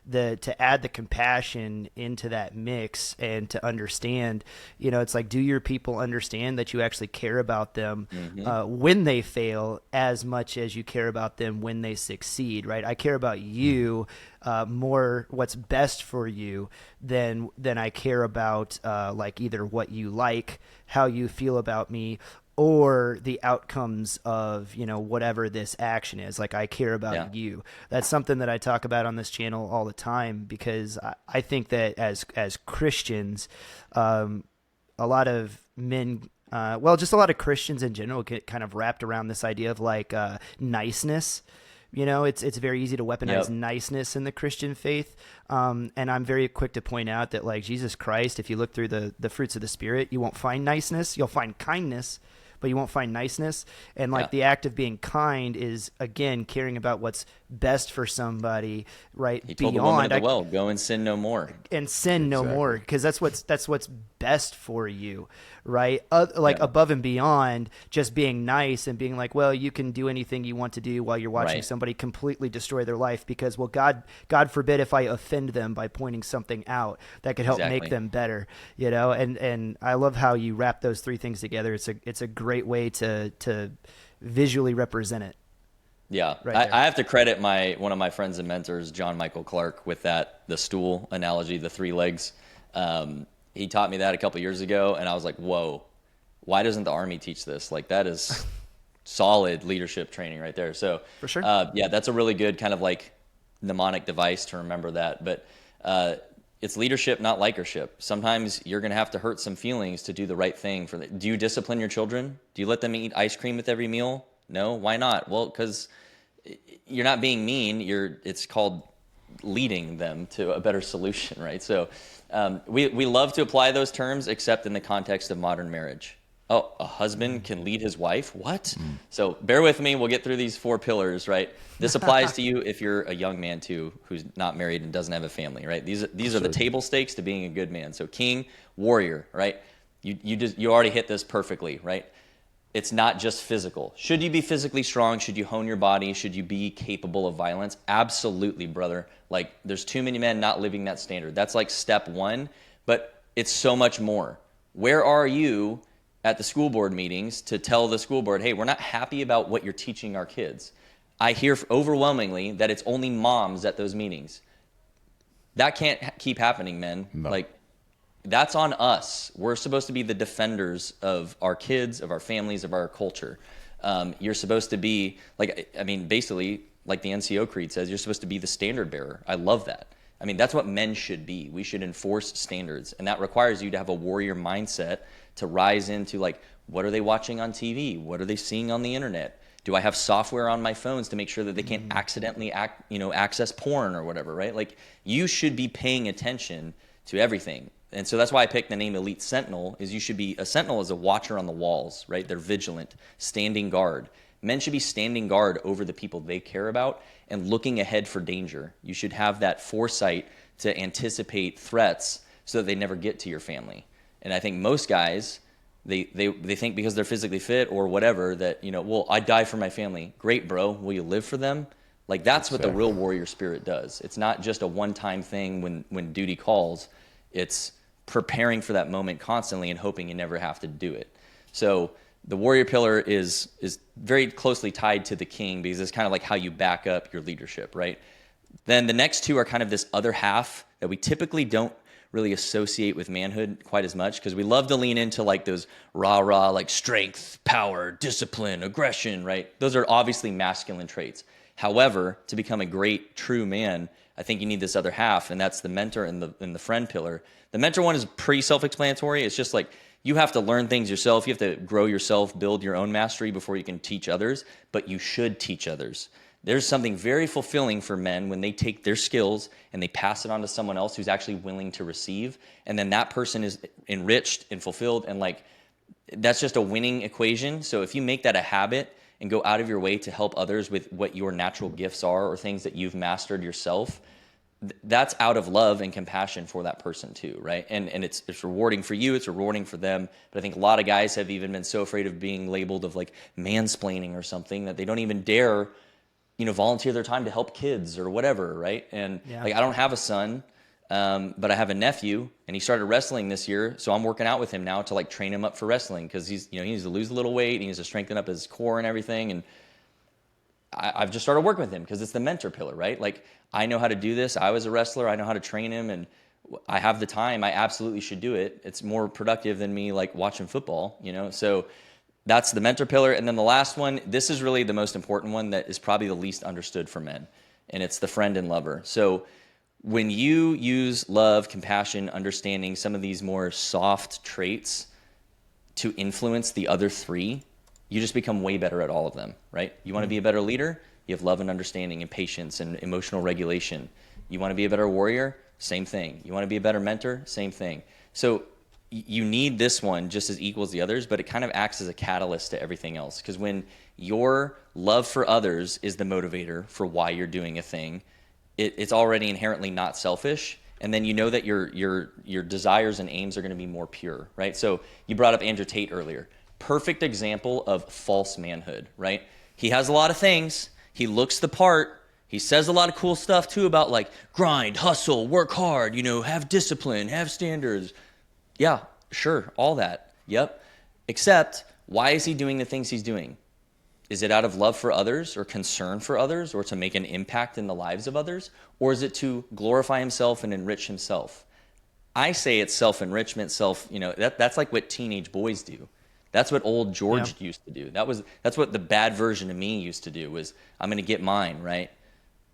then to add the compassion into that mix and to understand, it's like, do your people understand that you actually care about them when they fail as much as you care about them when they succeed, right? I care about you more what's best for you than I care about like either what you like, how you feel about me, or the outcomes of whatever this action is. Like, I care about you. That's something that I talk about on this channel all the time, because I think that as Christians, a lot of men, just a lot of Christians in general get kind of wrapped around this idea of like niceness. It's very easy to weaponize niceness in the Christian faith. And I'm very quick to point out that, like, Jesus Christ, if you look through the fruits of the Spirit, you won't find niceness. You'll find kindness, but you won't find niceness. And like the act of being kind is, again, caring about what's best for somebody, right?
He told the woman at the well, go and sin no more.
And sin no more, because that's what's best for you, right? Above and beyond just being nice and being like, well, you can do anything you want to do while you're watching somebody completely destroy their life, because, well, God forbid if I offend them by pointing something out that could help make them better, and I love how you wrap those three things together. It's a great way to visually represent it.
Yeah, I have to credit one of my friends and mentors, John Michael Clark, with the stool analogy, the three legs. He taught me that a couple years ago, and I was like, whoa, why doesn't the Army teach this? Like, that is solid leadership training right there. So
for sure,
that's a really good kind of like mnemonic device to remember that. But it's leadership, not likership. Sometimes you're going to have to hurt some feelings to do the right thing. Do you discipline your children? Do you let them eat ice cream with every meal? No, why not? Well, because you're not being mean. It's called leading them to a better solution, right? So we love to apply those terms, except in the context of modern marriage. Oh, a husband can lead his wife? What? So bear with me. We'll get through these 4 pillars, right? This applies to you if you're a young man too, who's not married and doesn't have a family, right? These are the table stakes to being a good man. So king, warrior, right? You already hit this perfectly, right? It's not just physical. Should you be physically strong? Should you hone your body? Should you be capable of violence? Absolutely, brother. Like, there's too many men not living that standard. That's like step 1, but it's so much more. Where are you at the school board meetings to tell the school board, hey, we're not happy about what you're teaching our kids? I hear overwhelmingly that it's only moms at those meetings. That can't keep happening, men. No. Like, that's on us. We're supposed to be the defenders of our kids, of our families, of our culture. You're supposed to be, basically, like the NCO creed says, you're supposed to be the standard bearer. I love that. I mean, that's what men should be. We should enforce standards. And that requires you to have a warrior mindset to rise into, like, what are they watching on TV? What are they seeing on the internet? Do I have software on my phones to make sure that they can't accidentally access porn or whatever, right? Like, you should be paying attention to everything. And so that's why I picked the name Elite Sentinel, is you should be, a sentinel is a watcher on the walls, right? They're vigilant, standing guard. Men should be standing guard over the people they care about and looking ahead for danger. You should have that foresight to anticipate threats so that they never get to your family. And I think most guys, they think because they're physically fit or whatever that, well, I die for my family. Great, bro. Will you live for them? Like, that's what the real warrior spirit does. It's not just a one-time thing when duty calls. It's preparing for that moment constantly and hoping you never have to do it. So the warrior pillar is very closely tied to the king, because it's kind of like how you back up your leadership, right? Then the next 2 are kind of this other half that we typically don't really associate with manhood quite as much, because we love to lean into like those rah-rah, like strength, power, discipline, aggression, right? Those are obviously masculine traits. However, to become a great, true man, I think you need this other half, and that's the mentor and the friend pillar. The mentor one is pretty self-explanatory. It's just like, you have to learn things yourself. You have to grow yourself, build your own mastery before you can teach others, but you should teach others. There's something very fulfilling for men when they take their skills and they pass it on to someone else who's actually willing to receive. And then that person is enriched and fulfilled. And like, that's just a winning equation. So if you make that a habit and go out of your way to help others with what your natural gifts are or things that you've mastered yourself, that's out of love and compassion for that person too, right? And it's rewarding for you, it's rewarding for them. But I think a lot of guys have even been so afraid of being labeled of like mansplaining or something that they don't even dare, volunteer their time to help kids or whatever, right? And like, I don't have a son, but I have a nephew, and he started wrestling this year, so I'm working out with him now to like train him up for wrestling because he's, he needs to lose a little weight, he needs to strengthen up his core and everything, and I've just started working with him because it's the mentor pillar, right? Like, I know how to do this. I was a wrestler. I know how to train him, and I have the time. I absolutely should do it. It's more productive than me like watching football, So that's the mentor pillar. And then the last one, this is really the most important one that is probably the least understood for men, and it's the friend and lover. So when you use love, compassion, understanding, some of these more soft traits to influence the other three, you just become way better at all of them, right? You want to be a better leader? You have love and understanding and patience and emotional regulation. You want to be a better warrior? Same thing. You want to be a better mentor? Same thing. So you need this one just as equal as the others, but it kind of acts as a catalyst to everything else. Because when your love for others is the motivator for why you're doing a thing, it's already inherently not selfish. And then you know that your desires and aims are going to be more pure, right? So you brought up Andrew Tate earlier. Perfect example of false manhood, right? He has a lot of things. He looks the part. He says a lot of cool stuff too about like grind, hustle, work hard, have discipline, have standards. Yeah, sure, all that. Yep. Except, why is he doing the things he's doing? Is it out of love for others or concern for others or to make an impact in the lives of others? Or is it to glorify himself and enrich himself? I say it's self-enrichment, that's like what teenage boys do. That's what old George used to do. That's what the bad version of me used to do, was I'm going to get mine, right?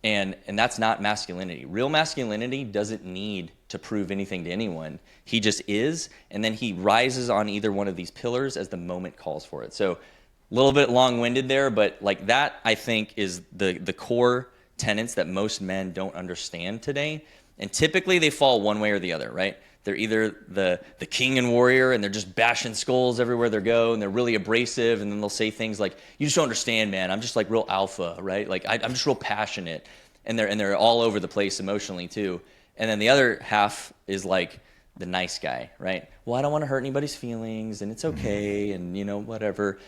And that's not masculinity. Real masculinity doesn't need to prove anything to anyone. He just is, and then he rises on either one of these pillars as the moment calls for it. So a little bit long-winded there, but like that, I think, is the core tenets that most men don't understand today. And typically they fall one way or the other, right? They're either the king and warrior, and they're just bashing skulls everywhere they go, and they're really abrasive, and then they'll say things like, "You just don't understand, man. I'm just like real alpha, right? Like I'm just real passionate," and they're all over the place emotionally too. And then the other half is like the nice guy, right? Well, I don't want to hurt anybody's feelings, and it's okay, and whatever.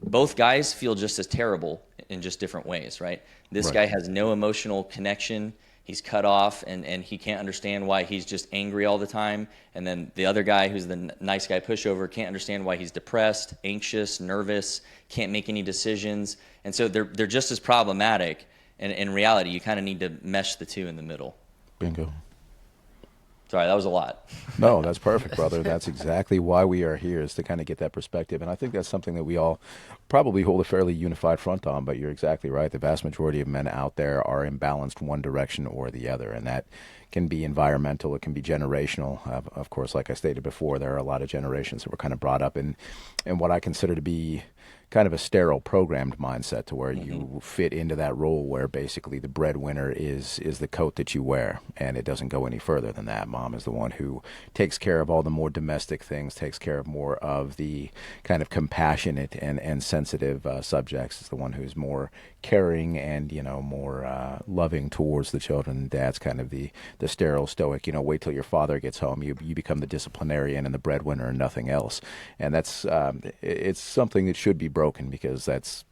Both guys feel just as terrible in just different ways, right? This guy has no emotional connection. He's cut off, and he can't understand why he's just angry all the time. And then the other guy, who's the nice guy pushover, can't understand why he's depressed, anxious, nervous, can't make any decisions. And so they're just as problematic. And in reality, you kind of need to mesh the two in the middle.
Bingo.
Sorry, that was a lot.
No, that's perfect, brother. That's exactly why we are here, is to kind of get that perspective. And I think that's something that we all probably hold a fairly unified front on, but you're exactly right. The vast majority of men out there are imbalanced one direction or the other, and that can be environmental, it can be generational. Of course, like I stated before, there are a lot of generations that were kind of brought up in what I consider to be kind of a sterile programmed mindset, to where you fit into that role where basically the breadwinner is the coat that you wear, and it doesn't go any further than that. Mom is the one who takes care of all the more domestic things, takes care of more of the kind of compassionate and sensitive subjects. It's the one who's more caring and more loving towards the children. Dad's kind of the sterile stoic, wait till your father gets home, you become the disciplinarian and the breadwinner and nothing else. And that's it's something that should be broken, because that's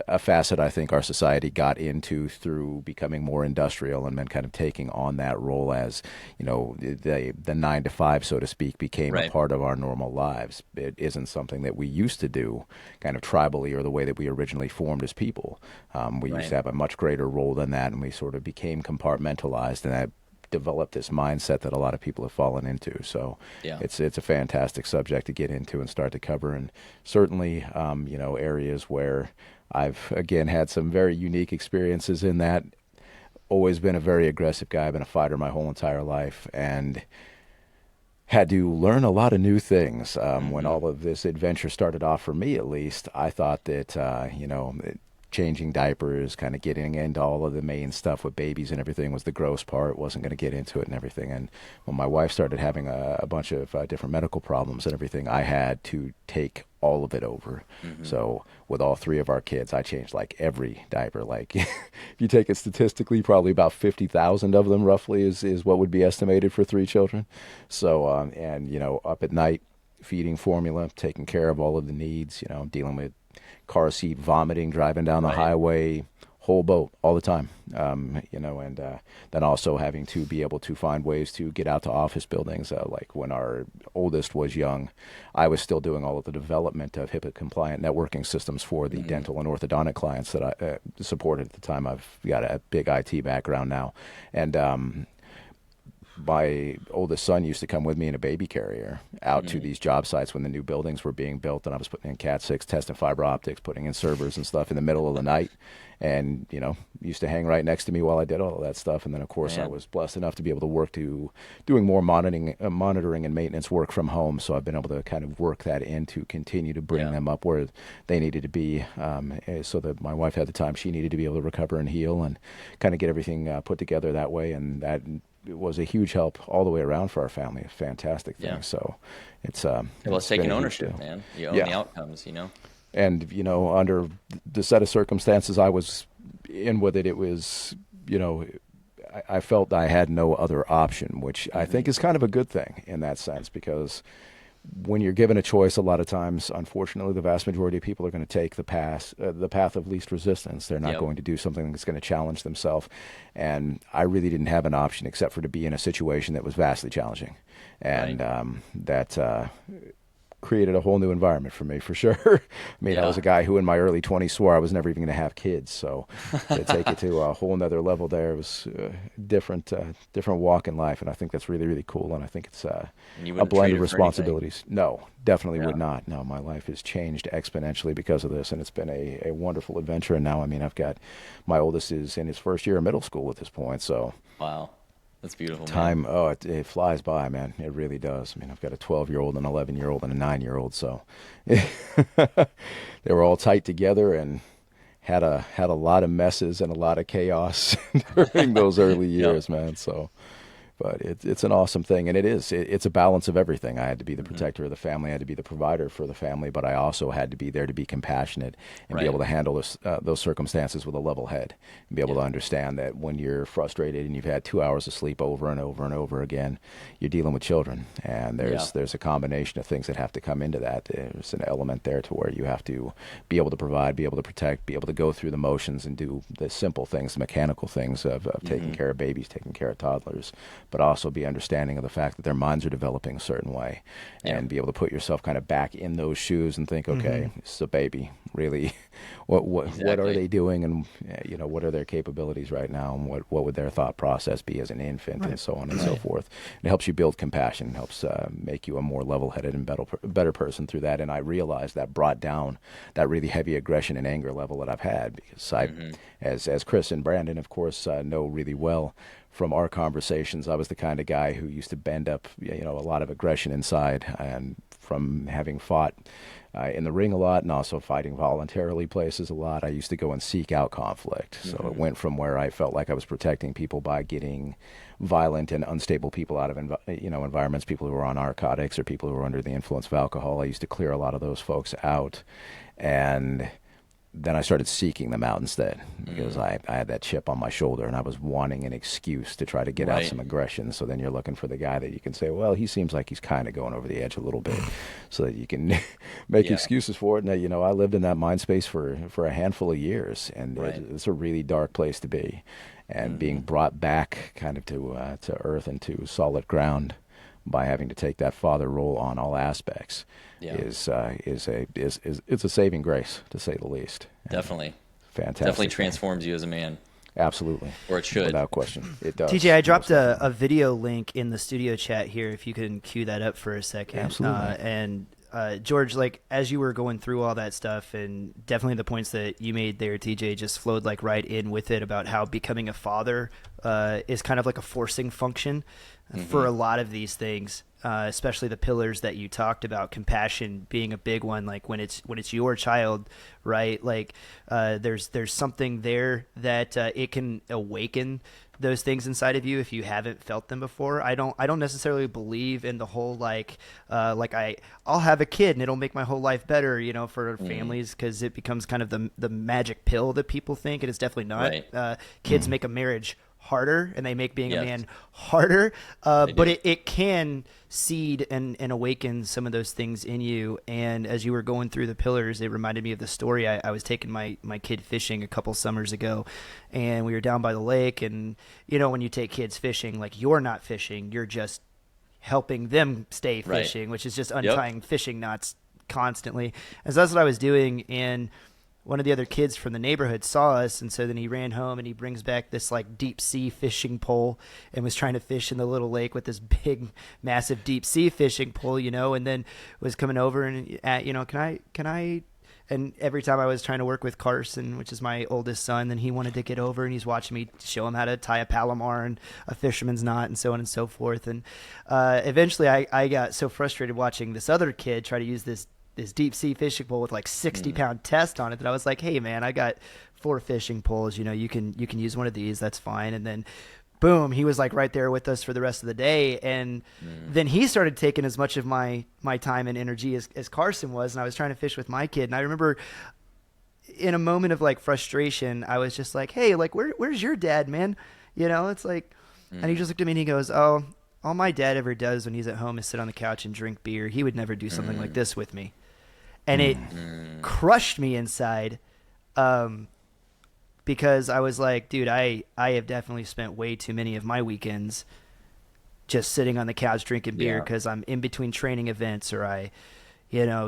a facet I think our society got into through becoming more industrial, and men kind of taking on that role as, the 9 to 5, so to speak, became a part of our normal lives. It isn't something that we used to do kind of tribally, or the way that we originally formed as people. We used to have a much greater role than that, and we sort of became compartmentalized, and that developed this mindset that a lot of people have fallen into. So it's a fantastic subject to get into and start to cover. And certainly, areas where I've, again, had some very unique experiences in that. Always been a very aggressive guy, been a fighter my whole entire life, and had to learn a lot of new things. When all of this adventure started off, for me at least, I thought that, changing diapers, kind of getting into all of the main stuff with babies and everything was the gross part. Wasn't going to get into it and everything. And when my wife started having a bunch of different medical problems and everything, I had to take all of it over. So with all 3 of our kids, I changed like every diaper. Like if you take it statistically, probably about 50,000 of them roughly is what would be estimated for 3 children. So, and, up at night, feeding formula, taking care of all of the needs, dealing with car seat vomiting, driving down the highway, whole boat all the time, and then also having to be able to find ways to get out to office buildings. Like when our oldest was young, I was still doing all of the development of HIPAA-compliant networking systems for the dental and orthodontic clients that I supported at the time. I've got a big IT background now, and my oldest son used to come with me in a baby carrier out to these job sites when the new buildings were being built, and I was putting in Cat 6, testing fiber optics, putting in servers and stuff in the middle of the night, and used to hang right next to me while I did all of that stuff. And then of course I was blessed enough to be able to work doing more monitoring and maintenance work from home, so I've been able to kind of work that in to continue to bring them up where they needed to be, so that my wife had the time she needed to be able to recover and heal and kind of get everything put together that way. And that it was a huge help all the way around for our family. A fantastic thing. Yeah. So it's
it's taking ownership, man. You own the outcomes,
And under the set of circumstances I was in with it, it was I felt I had no other option, which I think is kind of a good thing in that sense, because when you're given a choice, a lot of times, unfortunately, the vast majority of people are going to take the path of least resistance. They're not going to do something that's going to challenge themselves. And I really didn't have an option except for to be in a situation that was vastly challenging. And that created a whole new environment for me, for sure. I mean, I was a guy who in my early 20s swore I was never even going to have kids. So to take it to a whole nother level there was a different walk in life. And I think that's really, really cool. And I think it's a blend of responsibilities. No, definitely would not. No, my life has changed exponentially because of this. And it's been a wonderful adventure. And now, I mean, I've got, my oldest is in his first year of middle school at this point. So
wow. That's beautiful.
Time, man. It flies by, man. It really does. I mean, I've got a 12-year-old, an 11-year-old, and a 9-year-old. So they were all tight together and had a lot of messes and a lot of chaos during those early years, man. So, but it's an awesome thing, and it's a balance of everything. I had to be the protector of the family, I had to be the provider for the family, but I also had to be there to be compassionate and be able to handle those circumstances with a level head and be able to understand that when you're frustrated and you've had 2 hours of sleep over and over and over again, you're dealing with children, and there's a combination of things that have to come into that. There's an element there to where you have to be able to provide, be able to protect, be able to go through the motions and do the simple things, the mechanical things of taking care of babies, taking care of toddlers, but also be understanding of the fact that their minds are developing a certain way, and be able to put yourself kind of back in those shoes and think, okay, this is a baby, really, what are they doing, and what are their capabilities right now, and what would their thought process be as an infant, and so on and so forth. And it helps you build compassion, helps make you a more level-headed and better person through that. And I realized that brought down that really heavy aggression and anger level that I've had, because as Chris and Brandon, of course, know really well from our conversations, I was the kind of guy who used to bend up, a lot of aggression inside, and from having fought in the ring a lot and also fighting voluntarily places a lot, I used to go and seek out conflict. So it went from where I felt like I was protecting people by getting violent and unstable people out of environments, people who were on narcotics or people who were under the influence of alcohol. I used to clear a lot of those folks out, and then I started seeking them out instead, because I had that chip on my shoulder and I was wanting an excuse to try to get out some aggression. So then you're looking for the guy that you can say, well, he seems like he's kind of going over the edge a little bit, so that you can make excuses for it. And I lived in that mind space for a handful of years, and it's a really dark place to be. And being brought back kind of to earth and to solid ground by having to take that father role on all aspects is a saving grace, to say the least.
Definitely.
Fantastic.
Definitely transforms you as a man.
Absolutely.
Or it should.
Without question. It does.
TJ, I dropped a video link in the studio chat here, if you can cue that up for a second.
Absolutely.
George, like, as you were going through all that stuff, and definitely the points that you made there, TJ, just flowed like right in with it about how becoming a father is kind of like a forcing function for a lot of these things. especially the pillars that you talked about, compassion being a big one. Like when it's your child, right? Like there's something there that it can awaken those things inside of you if you haven't felt them before. I don't necessarily believe in the whole I'll have a kid and it'll make my whole life better, for families, because it becomes kind of the magic pill that people think, and it's definitely not.
Right.
Kids make a marriage harder, and they make being a man harder, but it can seed and awaken some of those things in you. And as you were going through the pillars, it reminded me of the story. I was taking my kid fishing a couple summers ago, and we were down by the lake, and when you take kids fishing, like, you're not fishing, you're just helping them stay fishing, which is just untying fishing knots constantly. And so that's what I was doing, and one of the other kids from the neighborhood saw us, and so then he ran home and he brings back this like deep sea fishing pole and was trying to fish in the little lake with this big, massive deep sea fishing pole, and then was coming over and, can I, and every time I was trying to work with Carson, which is my oldest son, then he wanted to get over and he's watching me show him how to tie a Palomar and a fisherman's knot and so on and so forth. And eventually I got so frustrated watching this other kid try to use this deep sea fishing pole with like 60-pound test on it that I was like, hey man, I got 4 fishing poles, you can use one of these, that's fine. And then boom, he was like right there with us for the rest of the day. And then he started taking as much of my time and energy as Carson was. And I was trying to fish with my kid. And I remember in a moment of like frustration, I was just like, hey, like, where's your dad, man? It's like, and he just looked at me and he goes, oh, all my dad ever does when he's at home is sit on the couch and drink beer. He would never do something like this with me. And it crushed me inside, because I was like, dude, I have definitely spent way too many of my weekends just sitting on the couch drinking beer because I'm in between training events, or I,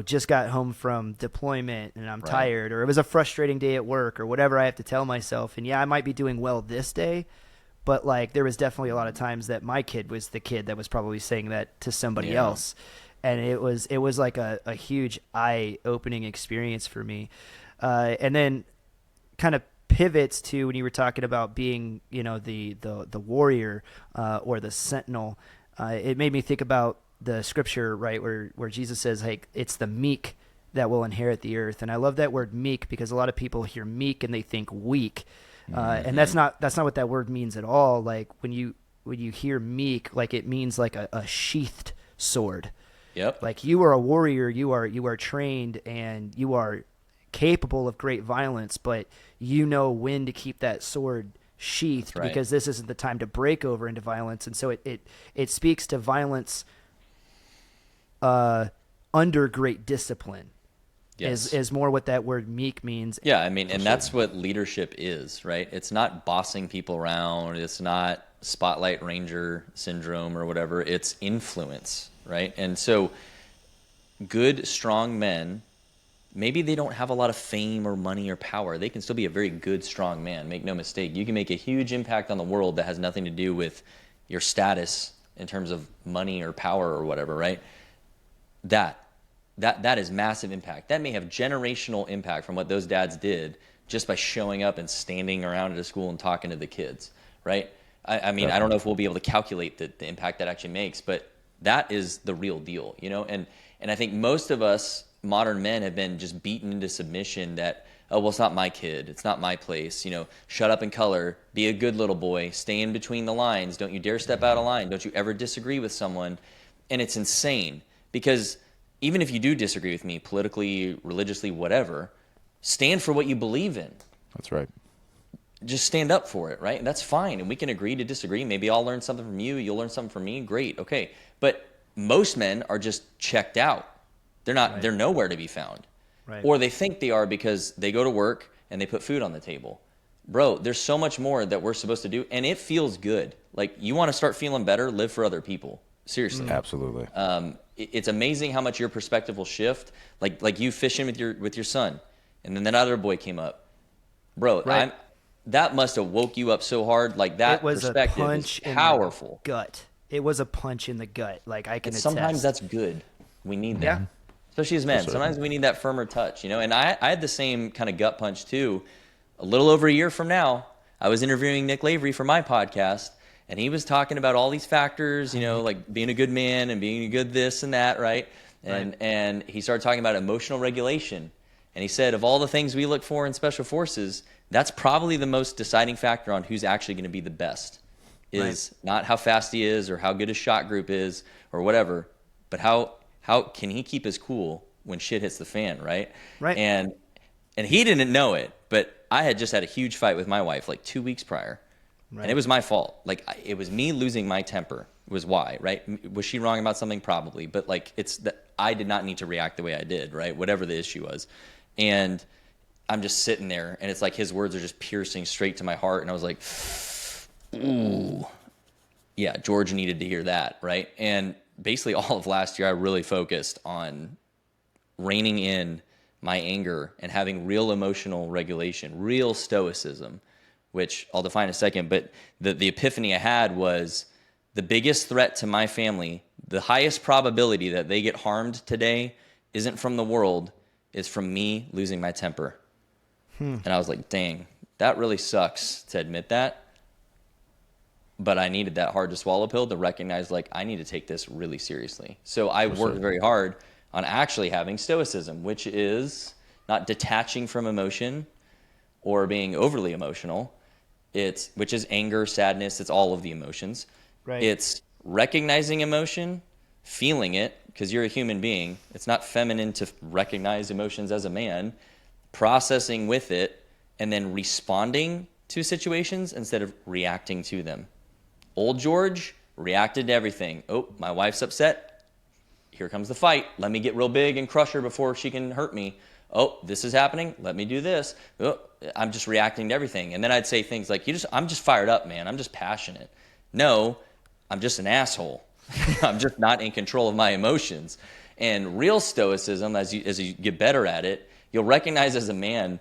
just got home from deployment and I'm tired, or it was a frustrating day at work, or whatever I have to tell myself. And I might be doing well this day, but like there was definitely a lot of times that my kid was the kid that was probably saying that to somebody else. And it was like a huge eye-opening experience for me. And then kind of pivots to when you were talking about being, the warrior or the sentinel. It made me think about the scripture, right, where Jesus says, hey, it's the meek that will inherit the earth. And I love that word meek, because a lot of people hear meek and they think weak. And that's not what that word means at all. Like when you hear meek, like it means like a sheathed sword.
Yep.
Like you are a warrior, you are trained, and you are capable of great violence, but you know when to keep that sword sheathed, because this isn't the time to break over into violence. And so it speaks to violence under great discipline. Is more what that word meek means.
Yeah, I mean, and that's what leadership is, right? It's not bossing people around. It's not spotlight ranger syndrome or whatever. It's influence, right? And so good, strong men, maybe they don't have a lot of fame or money or power. They can still be a very good, strong man. Make no mistake. You can make a huge impact on the world that has nothing to do with your status in terms of money or power or whatever, right? That is massive impact. That may have generational impact from what those dads did just by showing up and standing around at a school and talking to the kids, right? I mean, I don't know if we'll be able to calculate the impact that actually makes, but that is the real deal, And I think most of us modern men have been just beaten into submission that, oh, well, it's not my kid. It's not my place. Shut up and color. Be a good little boy. Stay in between the lines. Don't you dare step out of line. Don't you ever disagree with someone. And it's insane, because even if you do disagree with me politically, religiously, whatever, stand for what you believe in.
That's right.
Just stand up for it, right? And that's fine. And we can agree to disagree. Maybe I'll learn something from you. You'll learn something from me. Great. Okay. But most men are just checked out. They're not, they're nowhere to be found.
Right.
Or they think they are because they go to work and they put food on the table. Bro, there's so much more that we're supposed to do. And it feels good. Like, you want to start feeling better, live for other people. Seriously.
Absolutely.
It's amazing how much your perspective will shift. Like you fishing with your son, and then that other boy came up, bro.
Right.
That must have woke you up so hard. Like, that perspective is powerful.
Gut. It was a punch in the gut. Like, I can attest.
Sometimes that's good. We need that, especially as men. Sometimes we need that firmer touch, And I had the same kind of gut punch too. A little over a year from now, I was interviewing Nick Lavery for my podcast. And he was talking about all these factors, like being a good man and being a good this and that, right? And he started talking about emotional regulation. And he said, of all the things we look for in special forces, that's probably the most deciding factor on who's actually going to be the best. Is not how fast he is or how good his shot group is or whatever, but how can he keep his cool when shit hits the fan, right?
Right.
And he didn't know it, but I had just had a huge fight with my wife like 2 weeks prior. Right. And it was my fault. Like, it was me losing my temper was why, right? Was she wrong about something? Probably. But like, it's that I did not need to react the way I did, right? Whatever the issue was. And I'm just sitting there, and it's like his words are just piercing straight to my heart. And I was like, ooh, yeah, George needed to hear that, right? And basically all of last year, I really focused on reining in my anger and having real emotional regulation, real stoicism, which I'll define in a second. But the epiphany I had was the biggest threat to my family, the highest probability that they get harmed today isn't from the world, it's from me losing my temper. And I was like, dang, that really sucks to admit that. But I needed that hard to swallow pill to recognize, like, I need to take this really seriously. So I worked very hard on actually having stoicism, which is not detaching from emotion or being overly emotional. Which is anger, sadness, it's all of the emotions.
Right.
It's recognizing emotion, feeling it, because you're a human being. It's not feminine to recognize emotions as a man, processing with it, and then responding to situations instead of reacting to them. Old George reacted to everything. Oh, my wife's upset. Here comes the fight. Let me get real big and crush her before she can hurt me. Oh, this is happening. Let me do this. Oh, I'm just reacting to everything. And then I'd say things like, I'm just fired up, man. I'm just passionate. No, I'm just an asshole. I'm just not in control of my emotions. And real stoicism, as you get better at it, you'll recognize as a man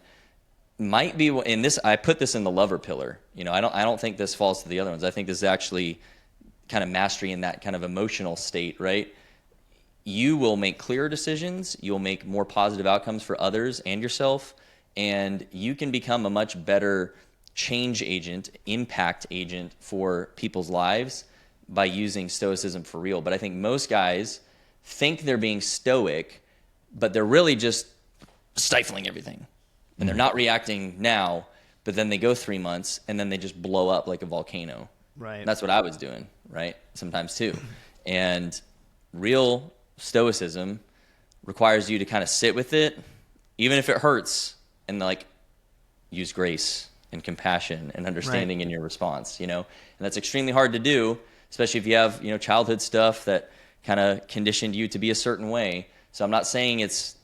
might be in this. I put this in the lover pillar. I don't think this falls to the other ones. I think this is actually kind of mastery in that kind of emotional state, right? You will make clearer decisions. You'll make more positive outcomes for others and yourself. And you can become a much better change agent, impact agent for people's lives by using stoicism for real. But I think most guys think they're being stoic, but they're really just stifling everything. And they're not reacting now, but then they go 3 months and then they just blow up like a volcano.
Right.
And that's what I was doing, right? Sometimes too. And real stoicism requires you to kind of sit with it, even if it hurts, and like use grace and compassion and understanding in your response, And that's extremely hard to do, especially if you have, childhood stuff that kind of conditioned you to be a certain way. So I'm not saying it's,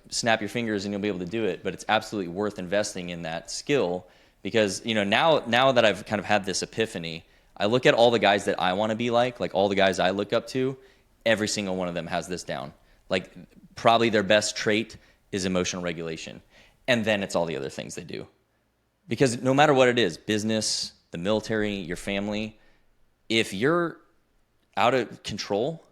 snap your fingers and you'll be able to do it, but it's absolutely worth investing in that skill because, now that I've kind of had this epiphany, I look at all the guys that I want to be like all the guys I look up to, every single one of them has this down. Like probably their best trait is emotional regulation. And then it's all the other things they do. Because no matter what it is, business, the military, your family, if you're out of control,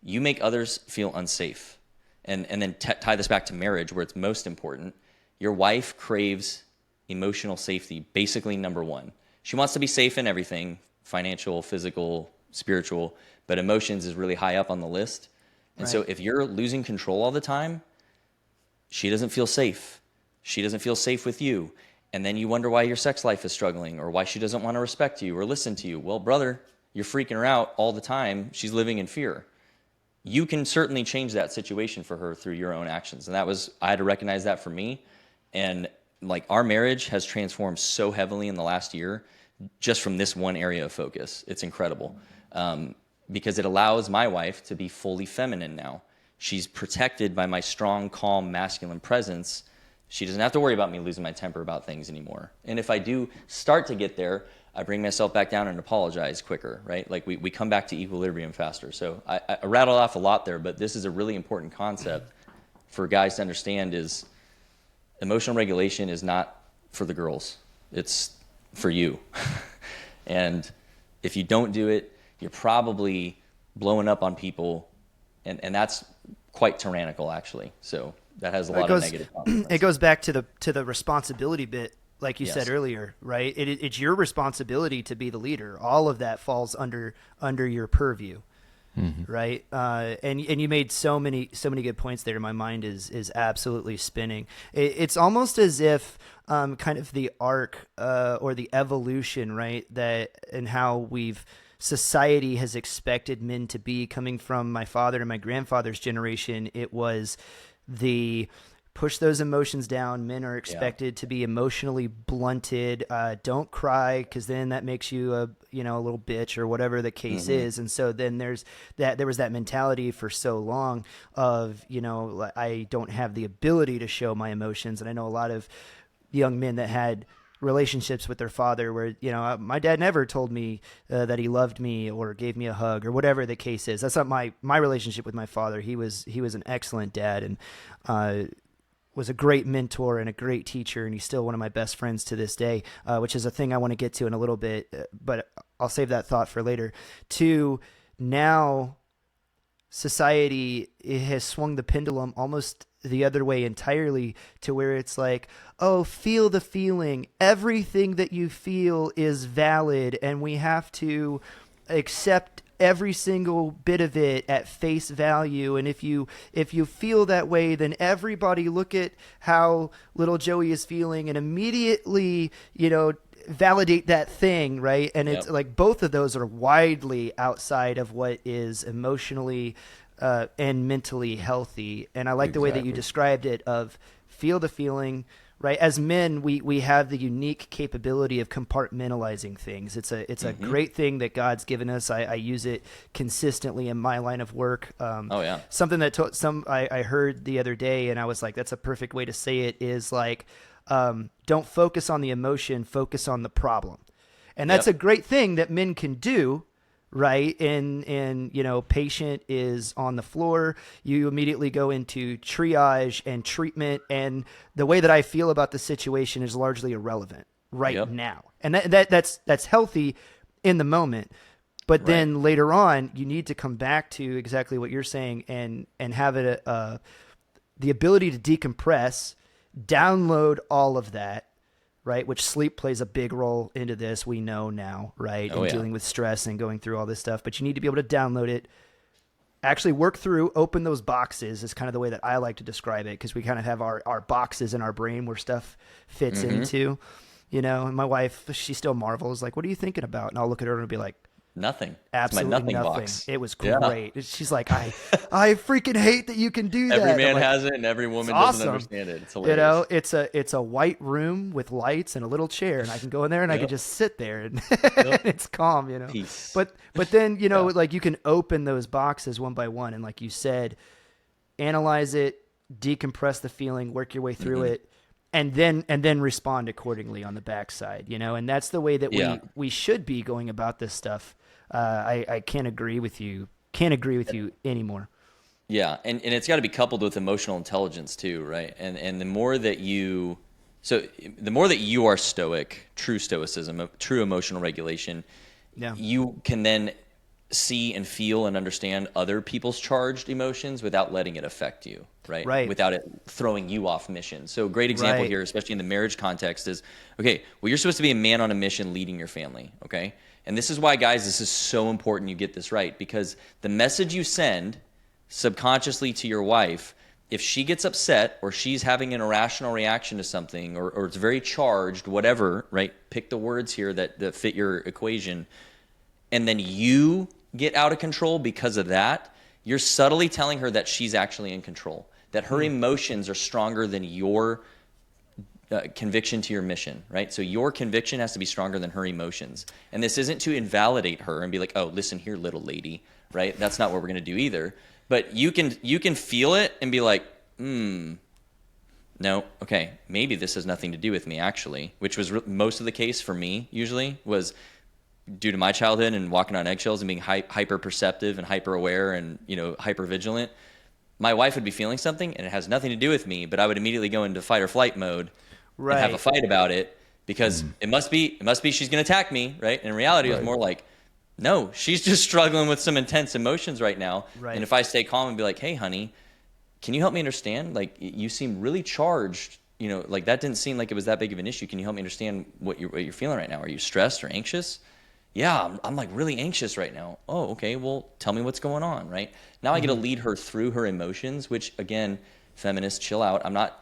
you make others feel unsafe. And then tie this back to marriage where it's most important. Your wife craves emotional safety, basically number one. She wants to be safe in everything, financial, physical, spiritual, but emotions is really high up on the list. And so if you're losing control all the time, she doesn't feel safe. She doesn't feel safe with you. And then you wonder why your sex life is struggling or why she doesn't want to respect you or listen to you. Well, brother, you're freaking her out all the time. She's living in fear. You can certainly change that situation for her through your own actions. And I had to recognize that for me. And like our marriage has transformed so heavily in the last year just from this one area of focus. It's incredible. Because it allows my wife to be fully feminine now. She's protected by my strong, calm, masculine presence. She doesn't have to worry about me losing my temper about things anymore. And if I do start to get there, I bring myself back down and apologize quicker, right? Like we come back to equilibrium faster. So I rattled off a lot there, but this is a really important concept for guys to understand is emotional regulation is not for the girls. It's for you. And if you don't do it, you're probably blowing up on people, and that's quite tyrannical, actually. So that has a lot of negative consequences.
It goes back to the responsibility bit. like you
Yes.
said earlier, right? It's your responsibility to be the leader. All of that falls under your purview. Right. And you made so many good points there. My mind is absolutely spinning. It's almost as if kind of the arc or the evolution, right, that and how society has expected men to be, coming from my father and my grandfather's generation. It was the push those emotions down. Men are expected to be emotionally blunted. Don't cry, because then that makes you a little bitch or whatever the case is. And so then there was that mentality for so long of, I don't have the ability to show my emotions. And I know a lot of young men that had relationships with their father where, my dad never told me that he loved me or gave me a hug or whatever the case is. That's not my relationship with my father. He was an excellent dad and was a great mentor and a great teacher, and he's still one of my best friends to this day, which is a thing I want to get to in a little bit, but I'll save that thought for later. To now, society has swung the pendulum almost the other way entirely, to where it's like, oh, feel the feeling. Everything that you feel is valid, and we have to accept every single bit of it at face value. And if you feel that way, then everybody look at how little Joey is feeling and immediately, validate that thing, right? And it's like both of those are widely outside of what is emotionally and mentally healthy. And I like the way that you described it, of feel the feeling. Right. As men, we have the unique capability of compartmentalizing things. It's a great thing that God's given us. I use it consistently in my line of work. Something that I heard the other day, and I was like, that's a perfect way to say it, is like, don't focus on the emotion, focus on the problem. And that's a great thing that men can do. Right. And patient is on the floor. You immediately go into triage and treatment. And the way that I feel about the situation is largely irrelevant right now. And that's healthy in the moment. But then later on, you need to come back to exactly what you're saying and have it, the ability to decompress, download all of that. Right, which sleep plays a big role into this, we know now, right? And dealing with stress and going through all this stuff. But you need to be able to download it, actually work through, open those boxes is kind of the way that I like to describe it, because we kind of have our boxes in our brain where stuff fits into, and my wife, she still marvels, like, what are you thinking about? And I'll look at her and be like,
nothing.
Absolutely
it's my nothing
nothing.
box.
It was great. She's like, I freaking hate that you can do that.
Every man
like,
has it, and every woman doesn't understand it. It's hilarious.
It's a white room with lights and a little chair, and I can go in there and I can just sit there, and and it's calm,
Peace.
But then like you can open those boxes one by one, and like you said, analyze it, decompress the feeling, work your way through it. And then respond accordingly on the backside, and that's the way that we should be going about this stuff. I can't agree with you. Can't agree with you anymore.
Yeah, and it's got to be coupled with emotional intelligence too, right? And the more that you are stoic, true stoicism, true emotional regulation, you can then see and feel and understand other people's charged emotions without letting it affect you, right? Without it throwing you off mission. So a great example here, especially in the marriage context, is, okay, well, you're supposed to be a man on a mission leading your family, okay? And this is why, guys, this is so important you get this right, because the message you send subconsciously to your wife, if she gets upset or she's having an irrational reaction to something, or it's very charged, whatever, right? Pick the words here that fit your equation, and then you get out of control because of that, you're subtly telling her that she's actually in control, that her emotions are stronger than your conviction to your mission, right? So your conviction has to be stronger than her emotions. And this isn't to invalidate her and be like, oh, listen here, little lady, right? That's not what we're going to do either. But you can feel it and be like, no, okay, maybe this has nothing to do with me, actually, which was most of the case for me, usually, was due to my childhood and walking on eggshells and being hyper perceptive and hyper aware and hyper vigilant. My wife would be feeling something and it has nothing to do with me, but I would immediately go into fight or flight mode and have a fight about it, because it must be she's going to attack me, right? And in reality, it was more like, no, she's just struggling with some intense emotions right now. Right. And if I stay calm and be like, hey, honey, can you help me understand? Like, you seem really charged, like that didn't seem like it was that big of an issue. Can you help me understand what you're feeling right now? Are you stressed or anxious? Yeah, I'm like really anxious right now. Oh, okay. Well, tell me what's going on, right? Now I get to lead her through her emotions, which again, feminists, chill out. I'm not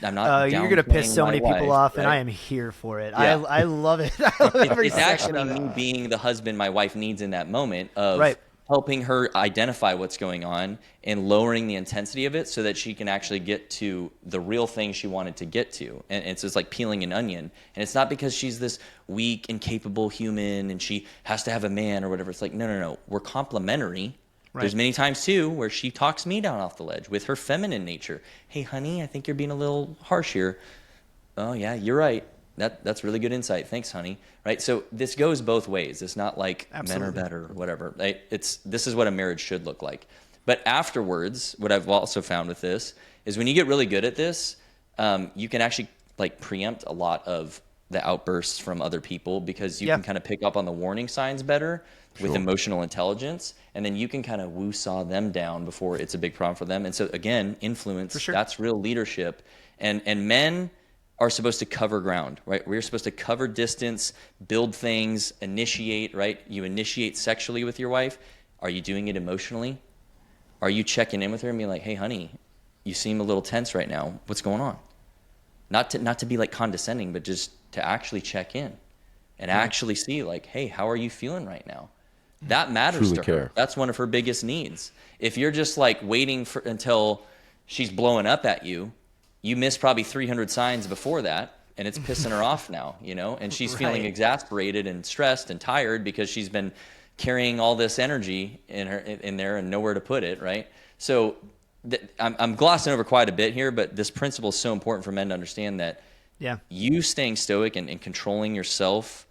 you're gonna piss so many people off,
right?
and I am here for it.
Yeah.
I love it. I love every
It's
second
actually
of it.
me being the husband my wife needs in that moment of
Right.
helping her identify what's going on and lowering the intensity of it so that she can actually get to the real thing she wanted to get to. And it's just like peeling an onion. And it's not because she's this weak, incapable human and she has to have a man or whatever. It's like, no. We're complementary. Right. There's many times, too, where she talks me down off the ledge with her feminine nature. Hey, honey, I think you're being a little harsh here. Oh, yeah, you're right. That's really good insight. Thanks, honey. Right? So this goes both ways. It's not like men are better or whatever. Right? This is what a marriage should look like. But afterwards, what I've also found with this is when you get really good at this, you can actually like preempt a lot of the outbursts from other people because you can kind of pick up on the warning signs better with emotional intelligence, and then you can kind of woo-saw them down before it's a big problem for them. And so again, influence, that's real leadership. And men are supposed to cover ground, right? We're supposed to cover distance, build things, initiate, right? You initiate sexually with your wife. Are you doing it emotionally? Are you checking in with her and being like, hey, honey, you seem a little tense right now. What's going on? Not to be like condescending, but just to actually check in and actually see like, hey, how are you feeling right now? That matters to her. That's one of her biggest needs. If you're just like waiting until she's blowing up at you, you missed probably 300 signs before that, and it's pissing her off now, and she's feeling exasperated and stressed and tired because she's been carrying all this energy in there and nowhere to put it, right? So I'm glossing over quite a bit here, but this principle is so important for men to understand that you staying stoic and controlling yourself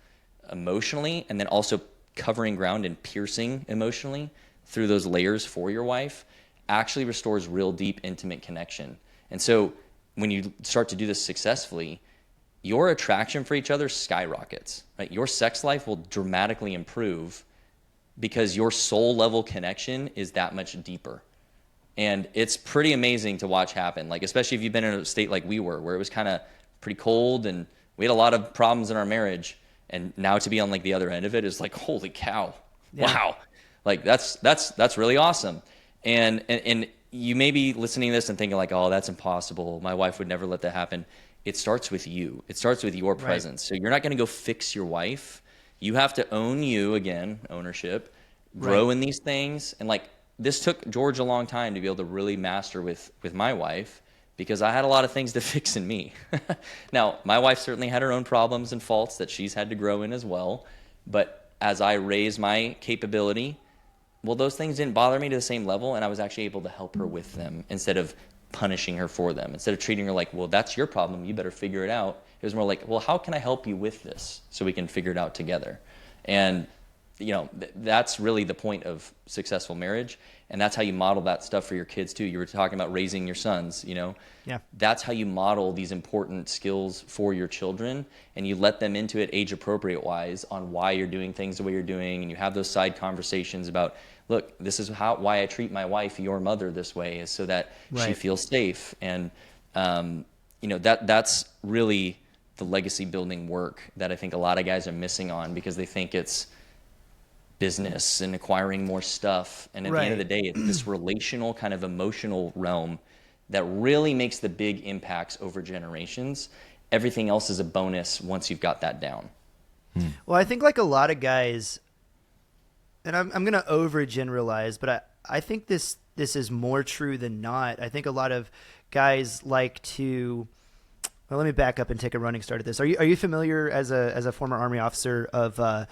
emotionally, and then also covering ground and piercing emotionally through those layers for your wife actually restores real deep, intimate connection. And so when you start to do this successfully, your attraction for each other skyrockets, right? Your sex life will dramatically improve because your soul level connection is that much deeper. And it's pretty amazing to watch happen, like especially if you've been in a state like we were, where it was kind of pretty cold and we had a lot of problems in our marriage. And now to be on like the other end of it is like, holy cow, wow. Like that's really awesome. And you may be listening to this and thinking like, oh, that's impossible. My wife would never let that happen. It starts with you. It starts with your presence. So you're not going to go fix your wife. You have to own you again, ownership, grow in these things. And like this took George a long time to be able to really master with my wife, because I had a lot of things to fix in me. Now, my wife certainly had her own problems and faults that she's had to grow in as well. But as I raised my capability, well, those things didn't bother me to the same level, and I was actually able to help her with them instead of punishing her for them. Instead of treating her like, well, that's your problem, you better figure it out. It was more like, well, how can I help you with this so we can figure it out together? And that's really the point of successful marriage, and that's how you model that stuff for your kids too. You were talking about raising your sons, That's how you model these important skills for your children, and you let them into it age appropriate wise on why you're doing things the way you're doing, and you have those side conversations about, look, this is why I treat my wife, your mother, this way, is so that she feels safe. And that's really the legacy building work that I think a lot of guys are missing on, because they think it's business and acquiring more stuff. And at the end of the day, it's this relational kind of emotional realm that really makes the big impacts over generations. Everything else is a bonus once you've got that down.
Well, I think like a lot of guys, and I'm going to overgeneralize, but I think this is more true than not. I think a lot of guys like to, well, let me back up and take a running start at this. Are you familiar as a former Army officer of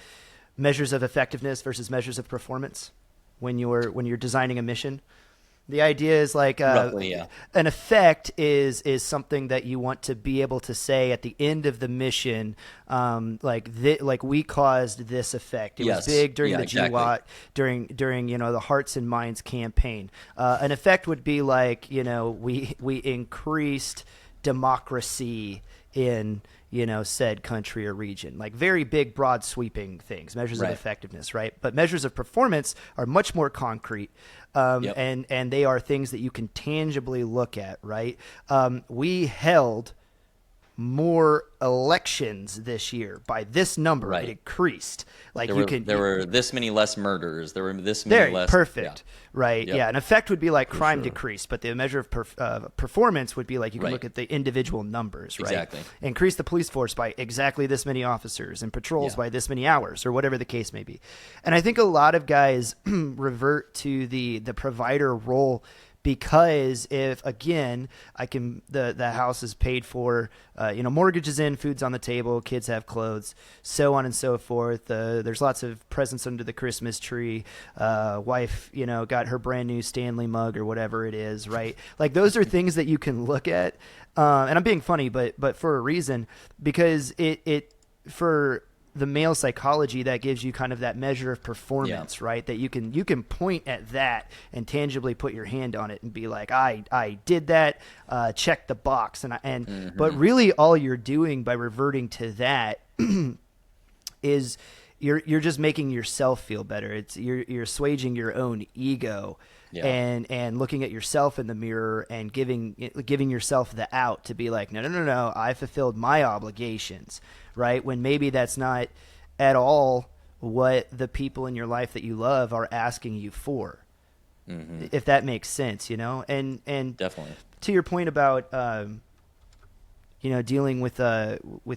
measures of effectiveness versus measures of performance when you're designing a mission? The idea is like
roughly, yeah.
An effect is something that you want to be able to say at the end of the mission, like we caused this effect. It was big during the GWAT, during the Hearts and Minds campaign. An effect would be like we increased democracy in said country or region, like very big, broad sweeping things, measures of effectiveness, right? But measures of performance are much more concrete. And they are things that you can tangibly look at, right? We held more elections this year by this number. Right. It increased. Like
there were this many less murders. There were this many less.
Perfect. Yeah. Right. Yep. Yeah. An effect would be like crime decreased, but the measure of performance would be like you can look at the individual numbers. Right.
Exactly.
Increase the police force by exactly this many officers and patrols by this many hours, or whatever the case may be. And I think a lot of guys revert to the provider role. Because if, again, the house is paid for, mortgage is in, food's on the table, kids have clothes, so on and so forth. There's lots of presents under the Christmas tree. Wife, got her brand new Stanley mug or whatever it is, right? Like those are things that you can look at. And I'm being funny, but for a reason, because it for the male psychology, that gives you kind of that measure of performance, right? That you can point at that and tangibly put your hand on it and be like, I did that, check the box. But really all you're doing by reverting to that is you're just making yourself feel better. It's you're assuaging your own ego. Yeah. And looking at yourself in the mirror and giving yourself the out to be like, no, I fulfilled my obligations, right? When maybe that's not at all what the people in your life that you love are asking you for, if that makes sense, And
definitely
to your point about dealing with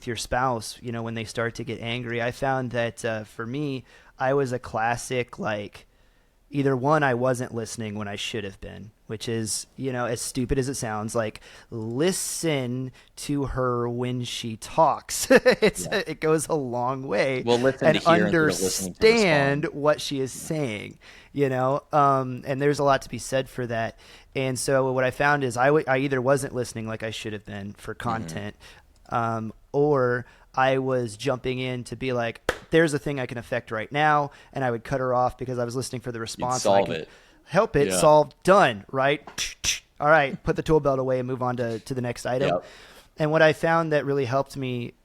your spouse, when they start to get angry, I found that for me, I was a classic like. Either one, I wasn't listening when I should have been, which is, as stupid as it sounds, like listen to her when she talks. It goes a long way.
Well, listen
and
to hear
understand what she is saying, and there's a lot to be said for that. And so what I found is I either wasn't listening like I should have been for content, or I was jumping in to be like, there's a thing I can affect right now, and I would cut her off because I was listening for the response.
You'd solve it.
Help it, solved, done, right? All right, put the tool belt away and move on to the next item. Yep. And what I found that really helped me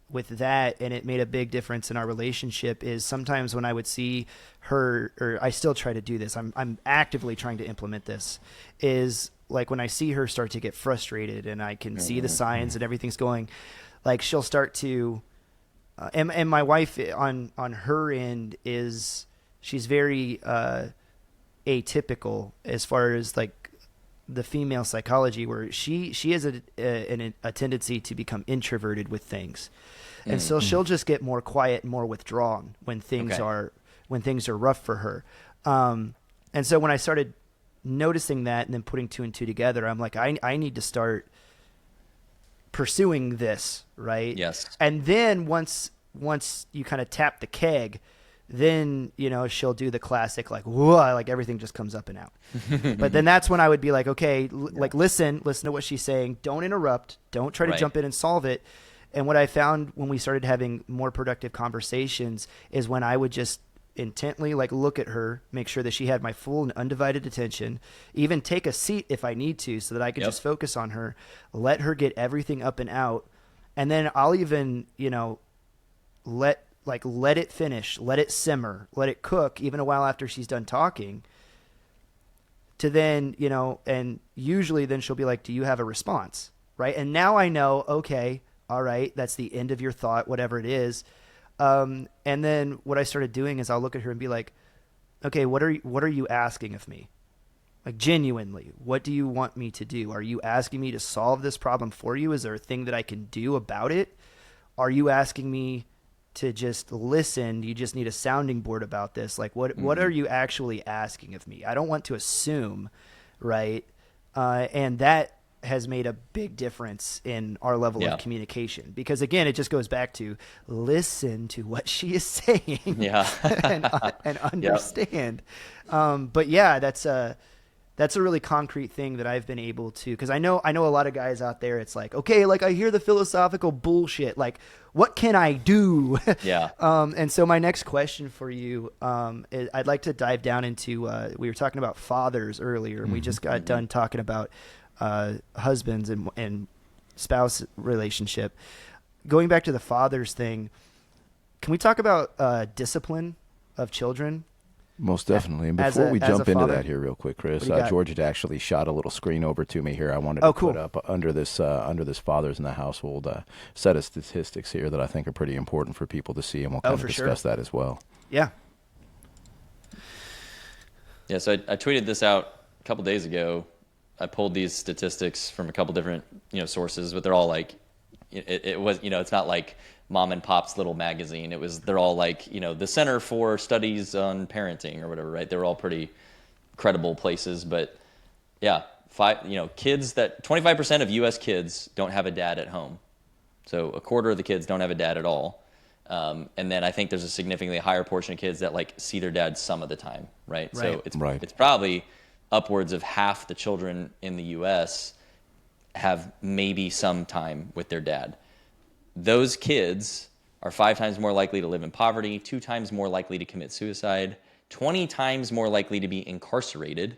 with that, and it made a big difference in our relationship, is sometimes when I would see her, or I still try to do this, I'm actively trying to implement this, is like when I see her start to get frustrated and I can see the signs and everything's going, like she'll start to, and my wife on her end she's very atypical as far as like the female psychology, where she has a tendency to become introverted with things, and so she'll just get more quiet and more withdrawn when things are rough for her. And so when I started noticing that and then putting two and two together, I'm like, I need to start pursuing this, right?
Yes.
And then once you kind of tap the keg, then she'll do the classic like, whoa, like everything just comes up and out. But then that's when I would be like, okay, like listen to what she's saying, don't interrupt, don't try to jump in and solve it. And what I found when we started having more productive conversations is when I would just intently like look at her, make sure that she had my full and undivided attention, even take a seat if I need to so that I could just focus on her, let her get everything up and out, and then I'll even let it finish, let it simmer, let it cook even a while after she's done talking, to then and usually then she'll be like, do you have a response, right? And now I know, okay, all right, that's the end of your thought, whatever it is. And then what I started doing is I'll look at her and be like, okay, what are you asking of me? Like genuinely, what do you want me to do? Are you asking me to solve this problem for you? Is there a thing that I can do about it? Are you asking me to just listen? You just need a sounding board about this. Like what are you actually asking of me? I don't want to assume, right? And that has made a big difference in our level of communication, because again, it just goes back to listen to what she is saying and understand. But yeah, that's a really concrete thing that I've been able to, because I know a lot of guys out there, it's like, okay, like I hear the philosophical bullshit, like what can I do? And so my next question for you, I'd like to dive down into, we were talking about fathers earlier, and we just got done talking about husbands and spouse relationship. Going back to the fathers thing, can we talk about discipline of children?
Most definitely. And before we jump into that here real quick, Chris, George had actually shot a little screen over to me here. I wanted to put up under this fathers in the household set of statistics here that I think are pretty important for people to see, and we'll kind of discuss that as well.
Yeah.
Yeah, so I tweeted this out a couple days ago. I pulled these statistics from a couple different sources, but they're all like, it was it's not like mom and pop's little magazine. They're all like the Center for Studies on Parenting or whatever, right? They're all pretty credible places, but yeah, kids that 25% of U.S. kids don't have a dad at home, so a quarter of the kids don't have a dad at all. And then I think there's a significantly higher portion of kids that like see their dad some of the time, right? So it's probably upwards of half the children in the U.S. have maybe some time with their dad. Those kids are 5 times more likely to live in poverty, 2 times more likely to commit suicide, 20 times more likely to be incarcerated,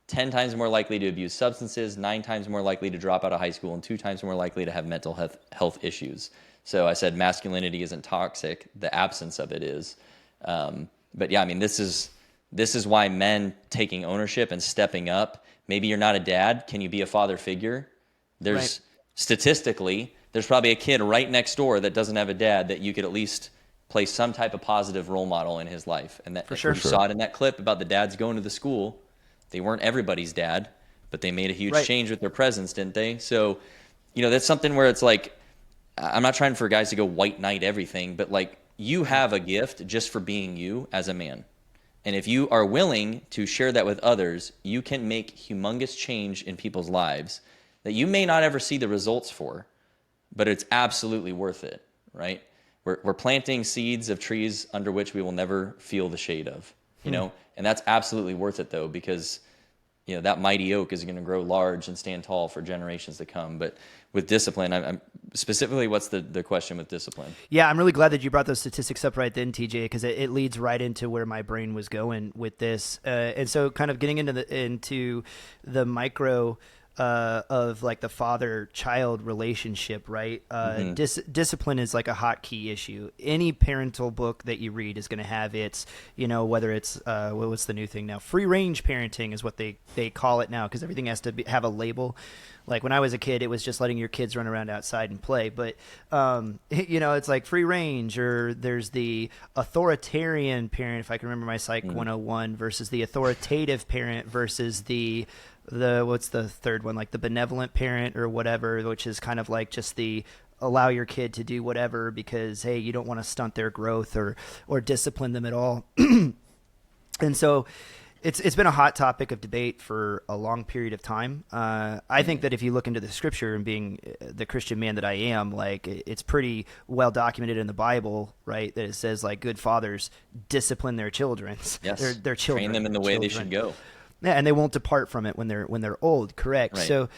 10 times more likely to abuse substances, 9 times more likely to drop out of high school, and 2 times more likely to have mental health issues. So I said masculinity isn't toxic. The absence of it is. But yeah, I mean, this is why men taking ownership and stepping up. Maybe you're not a dad. Can you be a father figure? Statistically, there's probably a kid right next door that doesn't have a dad that you could at least play some type of positive role model in his life. And that you saw it in that clip about the dads going to the school. They weren't everybody's dad, but they made a huge change with their presence, didn't they? So, that's something where it's like, I'm not trying for guys to go white knight everything, but like you have a gift just for being you as a man. And if you are willing to share that with others, you can make humongous change in people's lives that you may not ever see the results for, but it's absolutely worth it, right? We're planting seeds of trees under which we will never feel the shade of, and that's absolutely worth it though, because that mighty oak is going to grow large and stand tall for generations to come. But with discipline, I'm specifically, what's the question with discipline?
Yeah, I'm really glad that you brought those statistics up right then, TJ, because it leads right into where my brain was going with this. And so kind of getting into the micro of like the father-child relationship, right? Discipline is like a hotkey issue. Any parental book that you read is going to have its, whether it's what's the new thing now? Free range parenting is what they call it now, because everything has to have a label. Like when I was a kid, it was just letting your kids run around outside and play. But, it's like free range, or there's the authoritarian parent, if I can remember my Psych 101, versus the authoritative parent versus the what's the third one, like the benevolent parent or whatever, which is kind of like just the allow your kid to do whatever because, hey, you don't want to stunt their growth or discipline them at all. And so it's been a hot topic of debate for a long period of time. I think that if you look into the scripture, and being the Christian man that I am, like it's pretty well documented in the Bible, right? That it says like good fathers discipline their children.
Yes.
their children.
Train them in the way they should go.
Yeah, and they won't depart from it when they're old. Correct. Right. So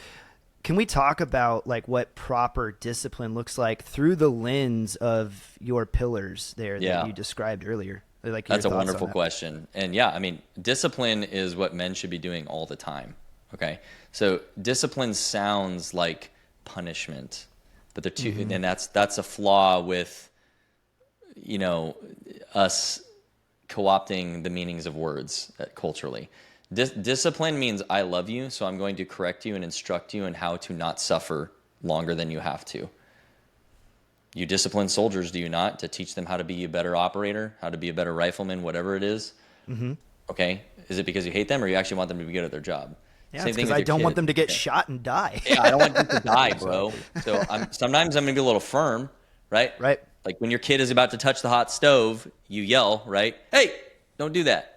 can we talk about like what proper discipline looks like through the lens of your pillars there that you described earlier? Like
that's a wonderful question. And yeah, I mean, discipline is what men should be doing all the time. Okay. So discipline sounds like punishment, but they're two, and that's a flaw with, us co-opting the meanings of words culturally. Discipline means I love you, so I'm going to correct you and instruct you in how to not suffer longer than you have to. You discipline soldiers, do you not, to teach them how to be a better operator, how to be a better rifleman, whatever it is? Okay. Is it because you hate them, or you actually want them to be good at their job?
Yeah, because I don't want them to get shot and die.
Yeah, I don't want them to die, bro. So sometimes I'm going to be a little firm, right?
Right.
Like when your kid is about to touch the hot stove, you yell, right? Hey, don't do that.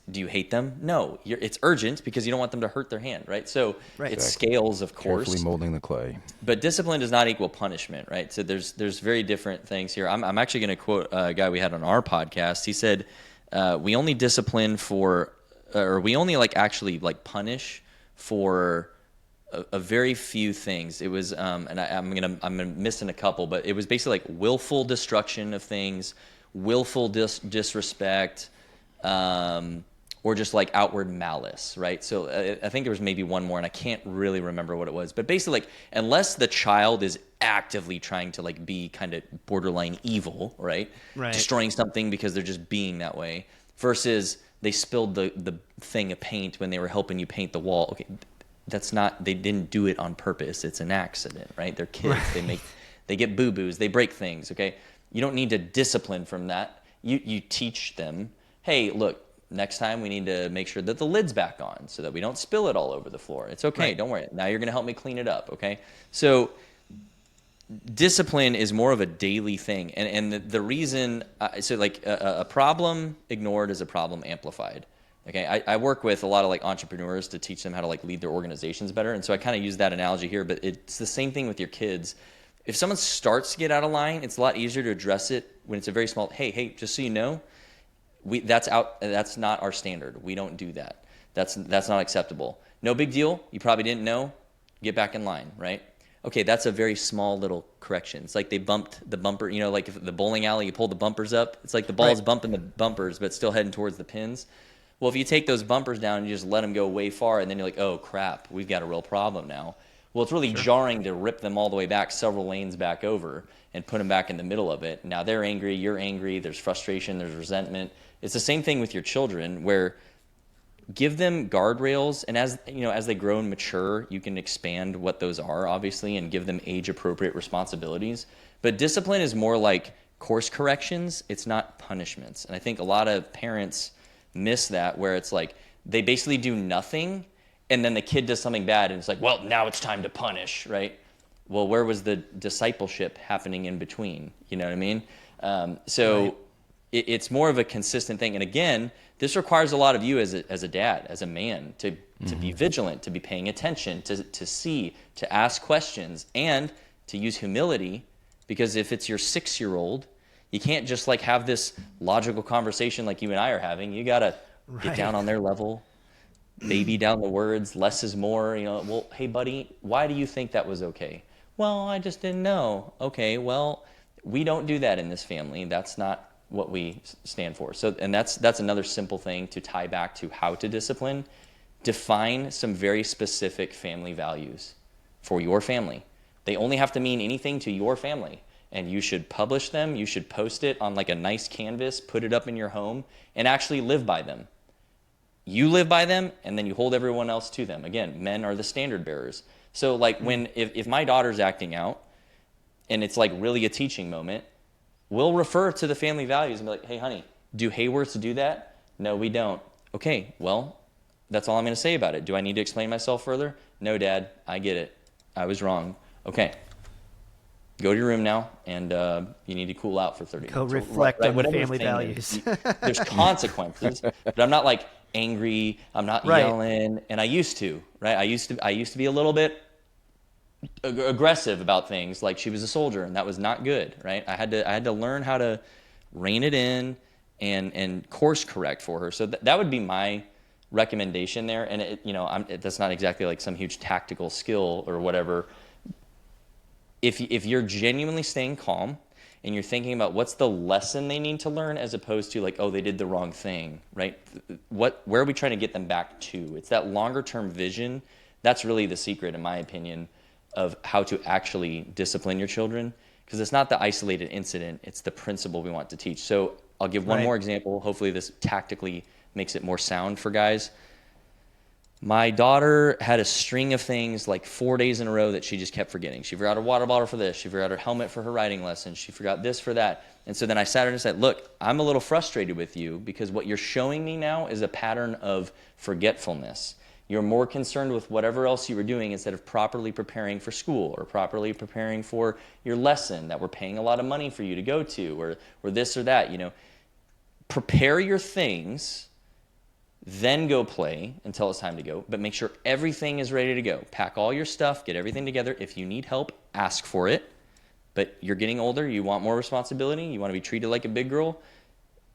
Do you hate them? No. It's urgent because you don't want them to hurt their hand, right? So it's scales, of course.
Carefully molding the clay.
But discipline does not equal punishment, right? So there's very different things here. I'm actually going to quote a guy we had on our podcast. He said, we only discipline we only actually punish for a very few things. It was, and I'm missing a couple, but it was basically like willful destruction of things, willful disrespect, or just like outward malice, right? So I think there was maybe one more, and I can't really remember what it was. But basically, unless the child is actively trying to be kind of borderline evil, right? Destroying something because they're just being that way, versus they spilled the thing of paint when they were helping you paint the wall. Okay, that's not, they didn't do it on purpose. It's an accident, right? They're kids. Right. They get boo-boos. They break things, okay? You don't need to discipline from that. You teach them, hey, look, next time we need to make sure that the lid's back on so that we don't spill it all over the floor. It's okay. Right. Don't worry. Now you're going to help me clean it up, okay? So discipline is more of a daily thing. And the reason, so like a problem ignored is a problem amplified. Okay, I work with a lot of like entrepreneurs to teach them how to like lead their organizations better. And so I kind of use that analogy here, but it's the same thing with your kids. If someone starts to get out of line, it's a lot easier to address it when it's a very small, hey, just so you know, that's not our standard. We don't do that. That's not acceptable. No big deal. You probably didn't know. Get back in line, right? Okay, that's a very small little correction. It's like they bumped the bumper, you know, like if the bowling alley, you pull the bumpers up. It's like the ball's bumping the bumpers, but still heading towards the pins. Well, if you take those bumpers down and you just let them go way far, and then you're like, oh, crap, we've got a real problem now. Well, it's really jarring to rip them all the way back, several lanes back over, and put them back in the middle of it. Now they're angry, you're angry, there's frustration, there's resentment. It's the same thing with your children, where give them guardrails, and as you know, as they grow and mature, you can expand what those are, obviously, and give them age-appropriate responsibilities. But discipline is more like course corrections. It's not punishments. And I think a lot of parents miss that, where it's like they basically do nothing, and then the kid does something bad, and it's like, well, now it's time to punish, right? Well, where was the discipleship happening in between? You know what I mean? It's more of a consistent thing. And again, this requires a lot of you as a dad, as a man, to be vigilant, to be paying attention, to see, to ask questions, and to use humility. Because if it's your 6-year-old, you can't just like have this logical conversation like you and I are having. You got to get down on their level, baby down the words, less is more. You know, well, hey, buddy, why do you think that was okay? Well, I just didn't know. Okay, well, we don't do that in this family. That's not what we stand for. So, and that's another simple thing to tie back to how to discipline. Define some very specific family values for your family. They only have to mean anything to your family. And you should publish them. You should post it on like a nice canvas, put it up in your home, and actually live by them. You live by them, and then you hold everyone else to them. Again, men are the standard bearers. So like if my daughter's acting out, and it's like really a teaching moment, we'll refer to the family values and be like, hey, honey, do Hayworths do that? No, we don't. Okay, well, that's all I'm going to say about it. Do I need to explain myself further? No, Dad, I get it. I was wrong. Okay. Go to your room now, and you need to cool out for 30 minutes.
Go reflect on the family values.
There's consequences, but I'm not like angry. I'm not yelling, and I used to, right? I used to be a little bit aggressive about things, like she was a soldier, and that was not good, right? I had to learn how to rein it in and course correct for her. So that would be my recommendation there. And that's not exactly like some huge tactical skill or whatever. If you're genuinely staying calm and you're thinking about what's the lesson they need to learn, as opposed to like, oh, they did the wrong thing, right? Where are we trying to get them back to? It's that longer term vision. That's really the secret, in my opinion, of how to actually discipline your children, because it's not the isolated incident, it's the principle we want to teach. So I'll give one more example. Hopefully this tactically makes it more sound for guys. My daughter had a string of things like 4 days in a row that she just kept forgetting. She forgot her water bottle for this. She forgot her helmet for her riding lesson. She forgot this for that. And so then I sat her and said, look, I'm a little frustrated with you because what you're showing me now is a pattern of forgetfulness. You're more concerned with whatever else you were doing instead of properly preparing for school or properly preparing for your lesson that we're paying a lot of money for you to go to, or this or that. You know, prepare your things, then go play until it's time to go, but make sure everything is ready to go. Pack all your stuff, get everything together. If you need help, ask for it. But you're getting older, you want more responsibility, you want to be treated like a big girl,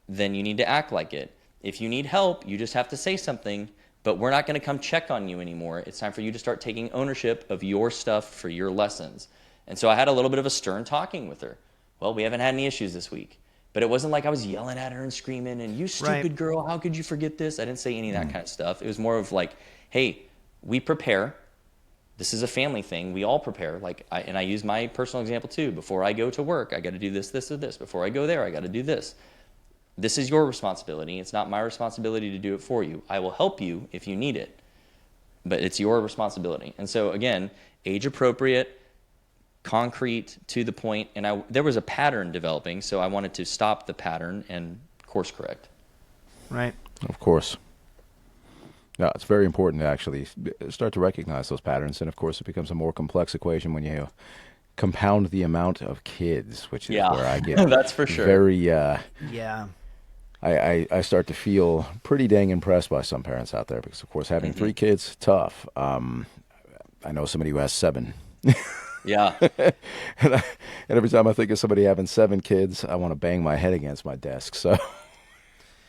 then you need to act like it. If you need help, you just have to say something, but we're not going to come check on you anymore. It's time for you to start taking ownership of your stuff for your lessons. And so I had a little bit of a stern talking with her. Well, we haven't had any issues this week. But it wasn't like I was yelling at her and screaming, and you stupid girl, how could you forget this? I didn't say any of that kind of stuff. It was more of like, hey, we prepare. This is a family thing. We all prepare. And I use my personal example too. Before I go to work, I got to do this, this, or this. Before I go there, I got to do this. this is your responsibility. It's not my responsibility to do it for you. I will help you if you need it, but it's your responsibility. And so again, age appropriate, concrete, to the point, and there was a pattern developing, so I wanted to stop the pattern and course correct.
Right.
Of course. Yeah, it's very important to actually start to recognize those patterns, and of course it becomes a more complex equation when you compound the amount of kids, which is where I get
that's for sure.
Very
yeah.
I start to feel pretty dang impressed by some parents out there because, of course, having 3 kids, tough. I know somebody who has 7.
Yeah.
and every time I think of somebody having 7 kids, I want to bang my head against my desk. So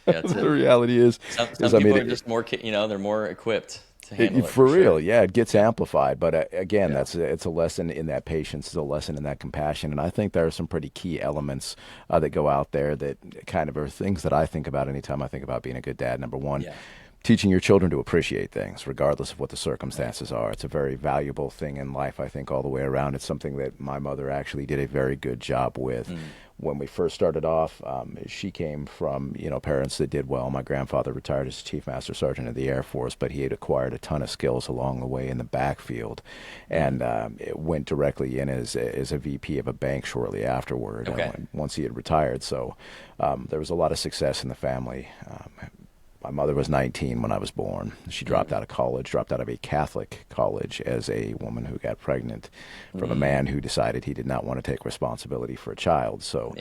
the reality is,
some people are just more, they're more equipped to handle it.
For real, sure. Yeah, it gets amplified. But again, it's a lesson in that patience, it's a lesson in that compassion. And I think there are some pretty key elements that go out there that kind of are things that I think about anytime I think about being a good dad. Number one, teaching your children to appreciate things regardless of what the circumstances are. It's a very valuable thing in life, I think, all the way around. It's something that my mother actually did a very good job with. When we first started off, she came from, parents that did well. My grandfather retired as Chief Master Sergeant of the Air Force, but he had acquired a ton of skills along the way in the backfield, and it went directly in as a VP of a bank shortly afterward, once he had retired. So there was a lot of success in the family. My mother was 19 when I was born. She dropped out of college, dropped out of a Catholic college as a woman who got pregnant from a man who decided he did not want to take responsibility for a child. So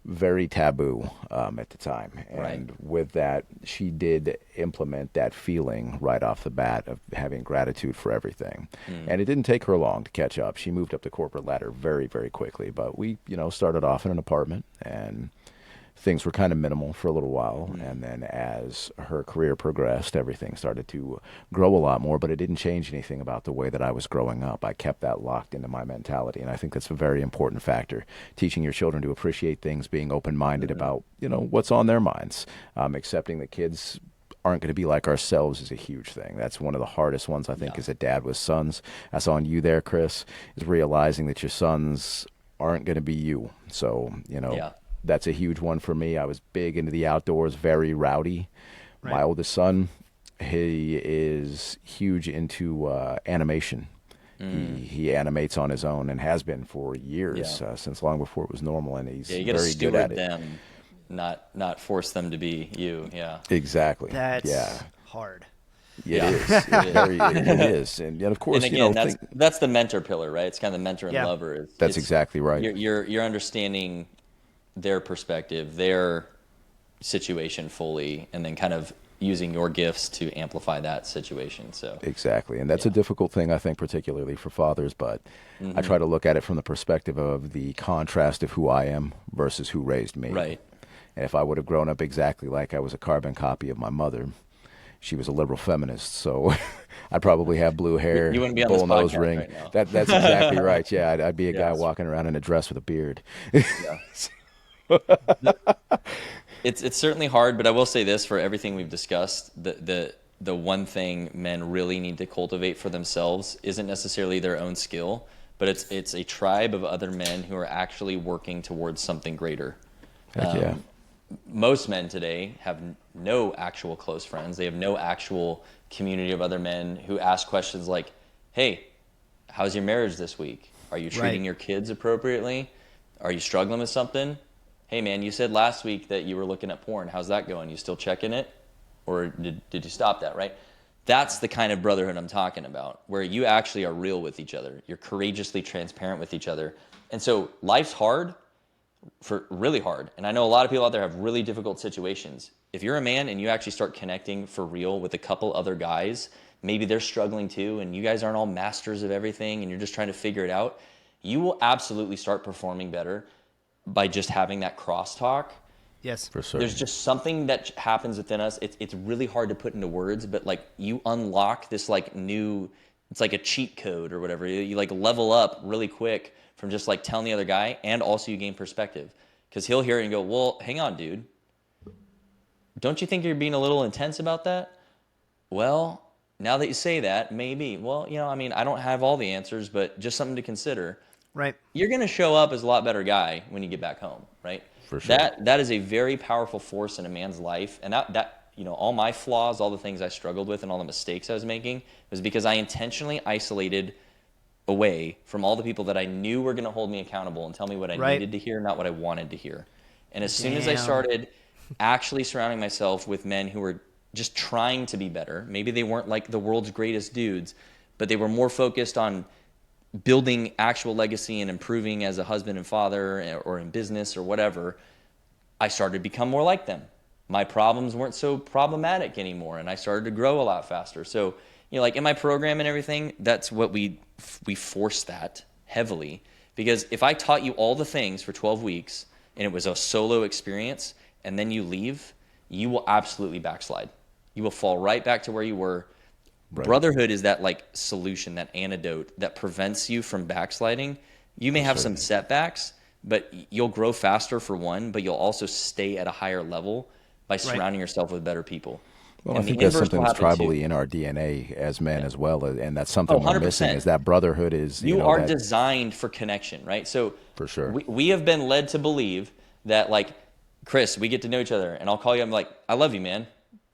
very taboo at the time. And with that, she did implement that feeling right off the bat of having gratitude for everything. And it didn't take her long to catch up. She moved up the corporate ladder very, very quickly. But we, started off in an apartment, and things were kind of minimal for a little while, and then as her career progressed, everything started to grow a lot more, but it didn't change anything about the way that I was growing up. I kept that locked into my mentality, and I think that's a very important factor. Teaching your children to appreciate things, being open-minded about, what's on their minds, accepting that kids aren't going to be like ourselves is a huge thing. That's one of the hardest ones, I think, as a dad with sons. That's on you there, Chris, is realizing that your sons aren't going to be you. So, that's a huge one for me. I was big into the outdoors, very rowdy. My oldest son, he is huge into animation. He animates on his own and has been for years, since long before it was normal, and he's
you
very good at it.
Them, not force them to be you.
Exactly.
That's hard.
It is. It is. And of course,
and again, that's the mentor pillar, right? It's kind of the mentor and lover.
That's exactly right.
You're understanding their perspective, their situation fully, and then kind of using your gifts to amplify that situation. So
exactly, and that's a difficult thing, I think, particularly for fathers, but I try to look at it from the perspective of the contrast of who I am versus who raised me.
Right.
And if I would have grown up exactly like I was a carbon copy of my mother, she was a liberal feminist, so I'd probably have blue hair,
you wouldn't be on
bull
this
nose
podcast
ring.
right now.
That's exactly right. Yeah, I'd be a guy walking around in a dress with a beard.
It's certainly hard, but I will say this: for everything we've discussed, the one thing men really need to cultivate for themselves isn't necessarily their own skill, but it's a tribe of other men who are actually working towards something greater. Most men today have no actual close friends. They have no actual community of other men who ask questions like, "Hey, how's your marriage this week? Are you treating your kids appropriately? Are you struggling with something? Hey man, you said last week that you were looking at porn. How's that going? You still checking it? Or did you stop that," right? That's the kind of brotherhood I'm talking about, where you actually are real with each other. You're courageously transparent with each other. And so life's hard, really hard. And I know a lot of people out there have really difficult situations. If you're a man and you actually start connecting for real with a couple other guys, maybe they're struggling too, and you guys aren't all masters of everything and you're just trying to figure it out, you will absolutely start performing better by just having that crosstalk.
Yes,
for certain.
There's just something that happens within us. It's really hard to put into words, but like you unlock this like new, it's like a cheat code or whatever. You like level up really quick from just like telling the other guy, and also you gain perspective because he'll hear it and go, "Well, hang on, dude. Don't you think you're being a little intense about that?" Well, now that you say that, maybe. Well, I mean, I don't have all the answers, but just something to consider.
Right.
you're going to show up as a lot better guy when you get back home, right?
For sure.
That is a very powerful force in a man's life. And that all my flaws, all the things I struggled with and all the mistakes I was making was because I intentionally isolated away from all the people that I knew were going to hold me accountable and tell me what I needed to hear, not what I wanted to hear. And as soon as I started actually surrounding myself with men who were just trying to be better, maybe they weren't like the world's greatest dudes, but they were more focused on building actual legacy and improving as a husband and father or in business or whatever, I started to become more like them. My problems weren't so problematic anymore, and I started to grow a lot faster. So, like in my program and everything, that's what we force that heavily. Because if I taught you all the things for 12 weeks and it was a solo experience and then you leave, you will absolutely backslide. You will fall right back to where you were. Right. Brotherhood is that like solution, that antidote that prevents you from backsliding. You may have some setbacks, but you'll grow faster for one, but you'll also stay at a higher level by surrounding yourself with better people.
Well, I think that's something that's tribally in our DNA as men as well, and that's something we're missing is that brotherhood is...
You are designed for connection, right? So
for sure.
We have been led to believe that like, Chris, we get to know each other, and I'll call you, I'm like, I love you, man.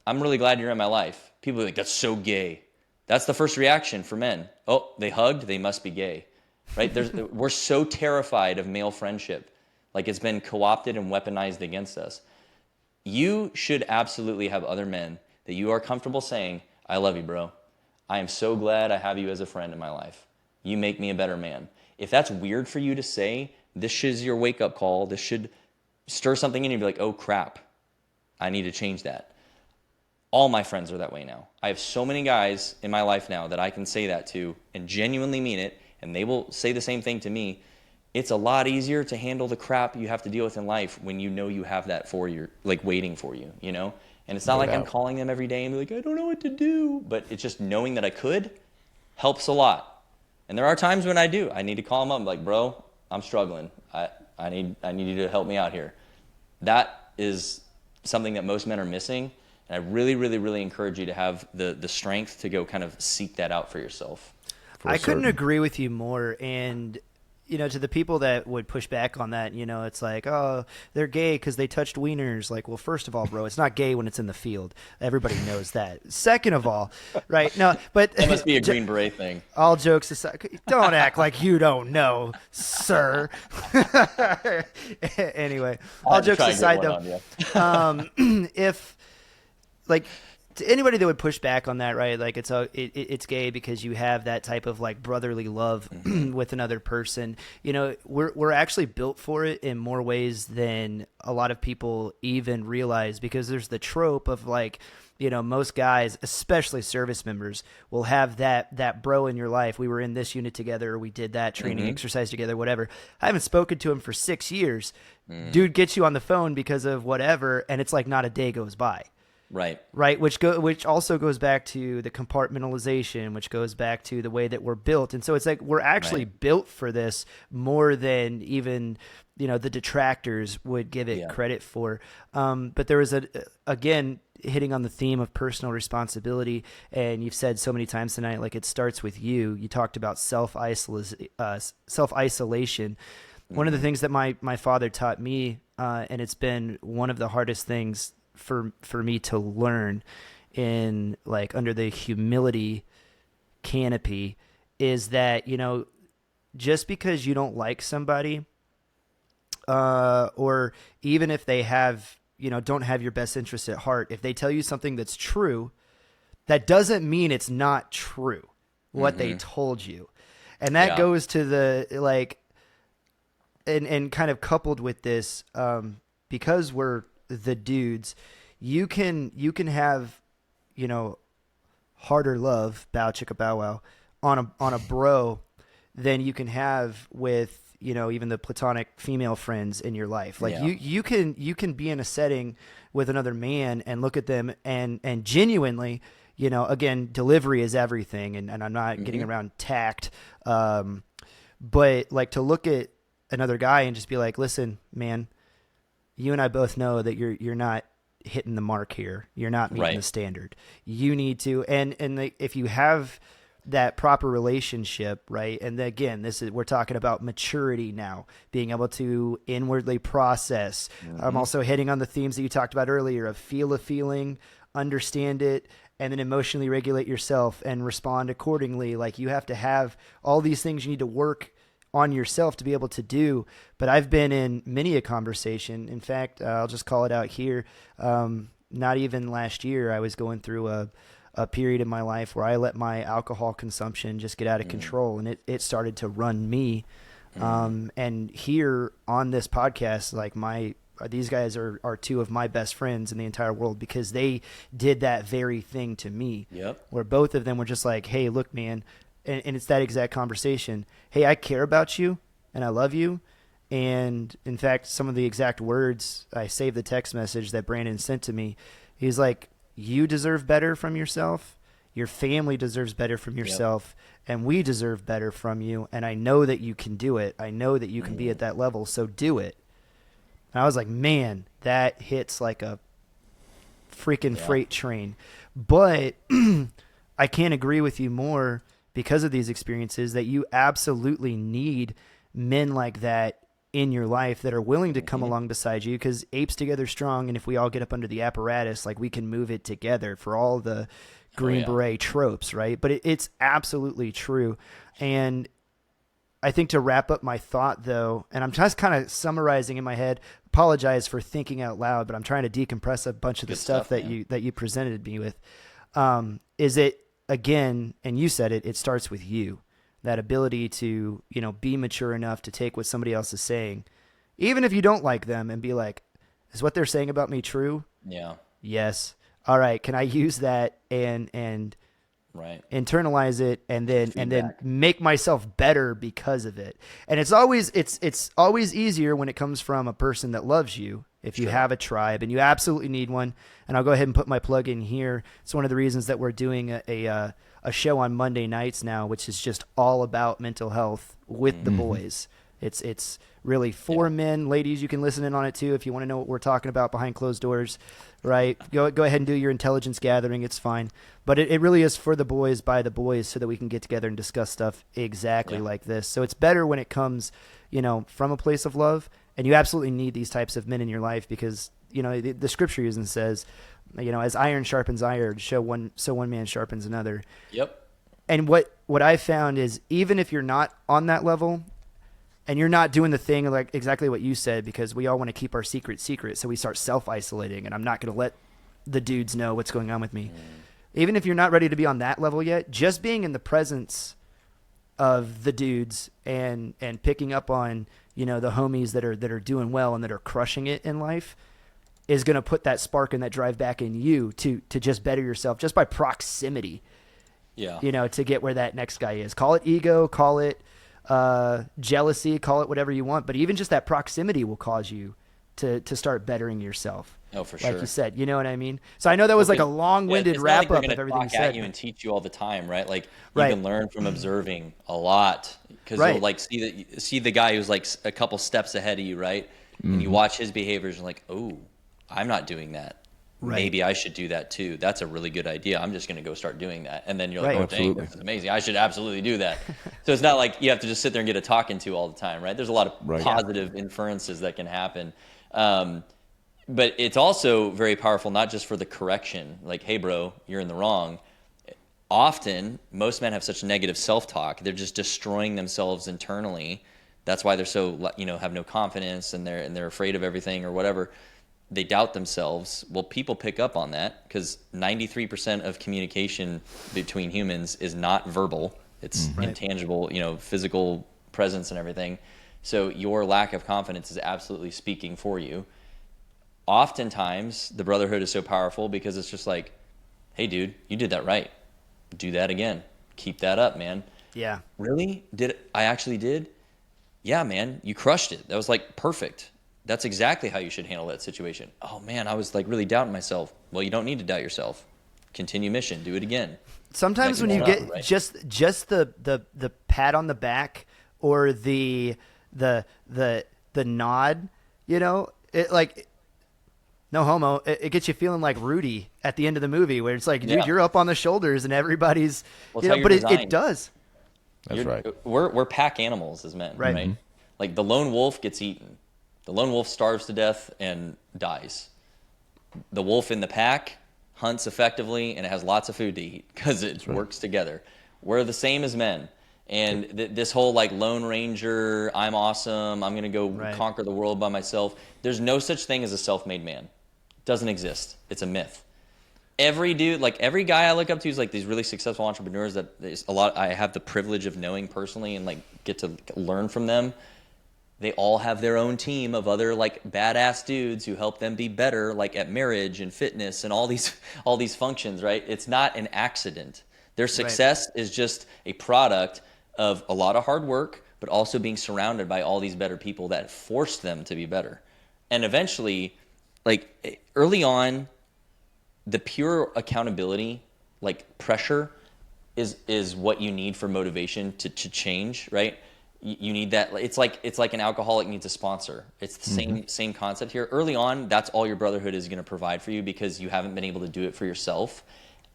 I'm really glad you're in my life. People are like, that's so gay. That's the first reaction for men. Oh, they hugged, they must be gay, right? We're so terrified of male friendship. Like it's been co-opted and weaponized against us. You should absolutely have other men that you are comfortable saying, I love you, bro. I am so glad I have you as a friend in my life. You make me a better man. If that's weird for you to say, this is your wake-up call. This should stir something in you and be like, oh, crap. I need to change that. All my friends are that way now. I have so many guys in my life now that I can say that to and genuinely mean it, and they will say the same thing to me. It's a lot easier to handle the crap you have to deal with in life when you know you have that for you, like waiting for you, And it's not like I'm calling them every day and be like, I don't know what to do. But it's just knowing that I could helps a lot. And there are times when I do. I need to call them up. I'm like, bro, I'm struggling. I need you to help me out here. That is something that most men are missing. And I really, really, really encourage you to have the strength to go kind of seek that out for yourself.
I couldn't agree with you more. And, to the people that would push back on that, it's like, oh, they're gay because they touched wieners. Like, well, first of all, bro, it's not gay when it's in the field. Everybody knows that. Second of all, right? No, but
that must be a Green Beret thing.
All jokes aside, don't act like you don't know, sir. Anyway, all jokes aside, though, if like to anybody that would push back on that, right? Like it's gay because you have that type of like brotherly love with another person. We're actually built for it in more ways than a lot of people even realize, because there's the trope of like, most guys, especially service members, will have that bro in your life. We were in this unit together, or we did that training exercise together, whatever. I haven't spoken to him for 6 years. Dude gets you on the phone because of whatever, and it's like not a day goes by. Right. Which also goes back to the compartmentalization, which goes back to the way that we're built. And so it's like we're actually built for this more than even, the detractors would give it credit for. But there was again, hitting on the theme of personal responsibility. And you've said so many times tonight, like it starts with you. You talked about self-isolation. One of the things that my father taught me, and it's been one of the hardest things for me to learn in like under the humility canopy, is that, just because you don't like somebody, or even if they have, don't have your best interest at heart, if they tell you something that's true, that doesn't mean it's not true what they told you. And that goes to the like, and kind of coupled with this, because we're the dudes, you can have, harder love, bow chicka bow wow, on a bro than you can have with, even the platonic female friends in your life. Like you can be in a setting with another man and look at them and genuinely, again, delivery is everything, and I'm not getting around tact, but like to look at another guy and just be like, listen, man, you and I both know that you're not hitting the mark here. You're not meeting the standard. You need to, and if you have that proper relationship, right? And again, we're talking about maturity now, being able to inwardly process. I'm also hitting on the themes that you talked about earlier of feel a feeling, understand it, and then emotionally regulate yourself and respond accordingly. Like, you have to have all these things you need to work on yourself to be able to do. But I've been in many a conversation. In fact, I'll just call it out here. Not even last year, I was going through a period in my life where I let my alcohol consumption just get out of control, and it started to run me. And here on this podcast, like these guys are two of my best friends in the entire world, because they did that very thing to me.
Yep.
Where both of them were just like, hey, look, man. And it's that exact conversation. Hey, I care about you and I love you. And in fact, some of the exact words, I saved the text message that Brandon sent to me. He's like, you deserve better from yourself. Your family deserves better from yourself. Yep. And we deserve better from you. And I know that you can do it. I know that you can be at that level. So do it. And I was like, man, that hits like a freaking freight train. But I can't agree with you more, because of these experiences, that you absolutely need men like that in your life that are willing to come along beside you, because apes together strong. And if we all get up under the apparatus, like, we can move it together, for all the Green Beret tropes, right? But it's absolutely true. And I think, to wrap up my thought, though, and I'm just kind of summarizing in my head, apologize for thinking out loud, but I'm trying to decompress a bunch of the stuff that you presented me with, is it, again, and you said it starts with you. That ability to, be mature enough to take what somebody else is saying, even if you don't like them, and be like, is what they're saying about me true?
Yeah.
Yes. All right. Can I use that and internalize it, and then make myself better because of it? And it's always easier when it comes from a person that loves you. If you have a tribe, and you absolutely need one. And I'll go ahead and put my plug in here. It's one of the reasons that we're doing a show on Monday nights now, which is just all about mental health with the boys. It's really for men. Ladies, you can listen in on it too if you want to know what we're talking about behind closed doors, right? Go ahead and do your intelligence gathering. It's fine. But it really is for the boys, by the boys, so that we can get together and discuss stuff exactly like this. So it's better when it comes, from a place of love. And you absolutely need these types of men in your life, because, the scripture even says, as iron sharpens iron, so one man sharpens another.
Yep.
And what I found is, even if you're not on that level, and you're not doing the thing like exactly what you said, because we all want to keep our secret, so we start self-isolating, and I'm not going to let the dudes know what's going on with me. Even if you're not ready to be on that level yet, just being in the presence of the dudes and picking up on, the homies that are doing well and that are crushing it in life, is going to put that spark and that drive back in you to just better yourself, just by proximity. Yeah. To get where that next guy is. Call it ego, call it jealousy, call it whatever you want, but even just that proximity will cause you to start bettering yourself.
Oh, for sure.
Like you said, you know what I mean? So I know that was like a long-winded wrap up of everything you said.
At you and teach you all the time, right? Like, you can learn from observing a lot, because you'll like see the guy who's like a couple steps ahead of you, right? And you watch his behaviors and like, oh, I'm not doing that. Right. Maybe I should do that too. That's a really good idea. I'm just going to go start doing that. And then you're like, oh, dang, this is amazing. I should absolutely do that. So it's not like you have to just sit there and get a talking to all the time, right? There's a lot of positive inferences that can happen. But it's also very powerful, not just for the correction, like, hey, bro, you're in the wrong. Often, most men have such negative self-talk. They're just destroying themselves internally. That's why they're so, have no confidence, and they're afraid of everything or whatever. They doubt themselves. Well, people pick up on that, because 93% of communication between humans is not verbal. It's intangible, physical presence and everything. So your lack of confidence is absolutely speaking for you. Oftentimes, the brotherhood is so powerful because it's just like, hey, dude, you did that right. Do that again. Keep that up, man.
Yeah.
Really? I actually did? Yeah, man, you crushed it. That was like perfect. That's exactly how you should handle that situation. Oh, man, I was like really doubting myself. Well, you don't need to doubt yourself. Continue mission. Do it again.
Sometimes when you get just the pat on the back or the nod, it like no homo. It gets you feeling like Rudy at the end of the movie, where it's like, dude,
Yeah.
you're up on the shoulders and everybody's,
Well,
you
it's how
know,
you're
but it
designed.
does.
That's right.
We're pack animals as men,
Right.
right? Like the lone wolf gets eaten. The lone wolf starves to death and dies. The wolf in the pack hunts effectively and it has lots of food to eat because it works together. We're the same as men. And this whole like Lone Ranger, I'm awesome, I'm going to go conquer the world by myself. There's no such thing as a self-made man. It doesn't exist. It's a myth. Every dude, like every guy I look up to is like these really successful entrepreneurs that there's a lot I have the privilege of knowing personally and like get to learn from them. They all have their own team of other like badass dudes who help them be better, like at marriage and fitness and all these functions, right? It's not an accident. Their success is just a product of a lot of hard work, but also being surrounded by all these better people that forced them to be better. And eventually, like early on, the pure accountability, like pressure, is what you need for motivation to change, right? You need that. It's like an alcoholic needs a sponsor. It's the same concept here. Early on, that's all your brotherhood is going to provide for you because you haven't been able to do it for yourself.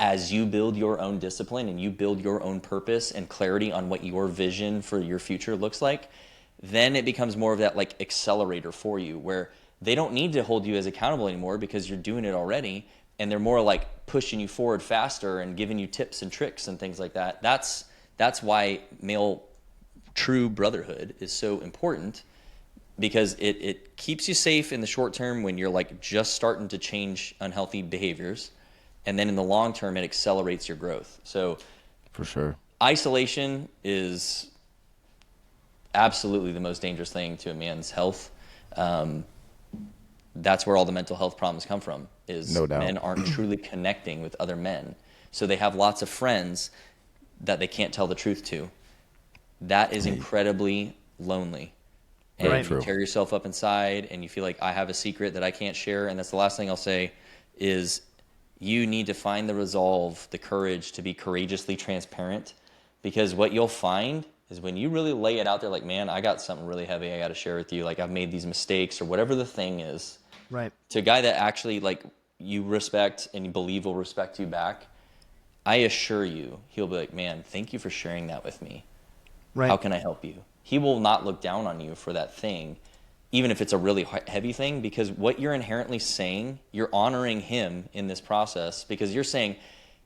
As you build your own discipline and you build your own purpose and clarity on what your vision for your future looks like, then it becomes more of that like accelerator for you where they don't need to hold you as accountable anymore because you're doing it already. And they're more like pushing you forward faster and giving you tips and tricks and things like that. That's why male true brotherhood is so important because it keeps you safe in the short term when you're like just starting to change unhealthy behaviors. And then in the long term, it accelerates your growth. So
For sure.
isolation is absolutely the most dangerous thing to a man's health. That's where all the mental health problems come from, is
No doubt.
men aren't truly connecting with other men. So they have lots of friends that they can't tell the truth to. That is incredibly lonely. And
Very
you
true.
tear yourself up inside and you feel like I have a secret that I can't share. And that's the last thing I'll say is you need to find the resolve, the courage to be courageously transparent, because what you'll find is when you really lay it out there like, man, I got something really heavy I got to share with you. Like I've made these mistakes or whatever the thing is.
Right.
To a guy that actually like you respect and you believe will respect you back, I assure you, he'll be like, man, thank you for sharing that with me.
Right.
How can I help you? He will not look down on you for that thing, even if it's a really heavy thing, because what you're inherently saying, you're honoring him in this process because you're saying,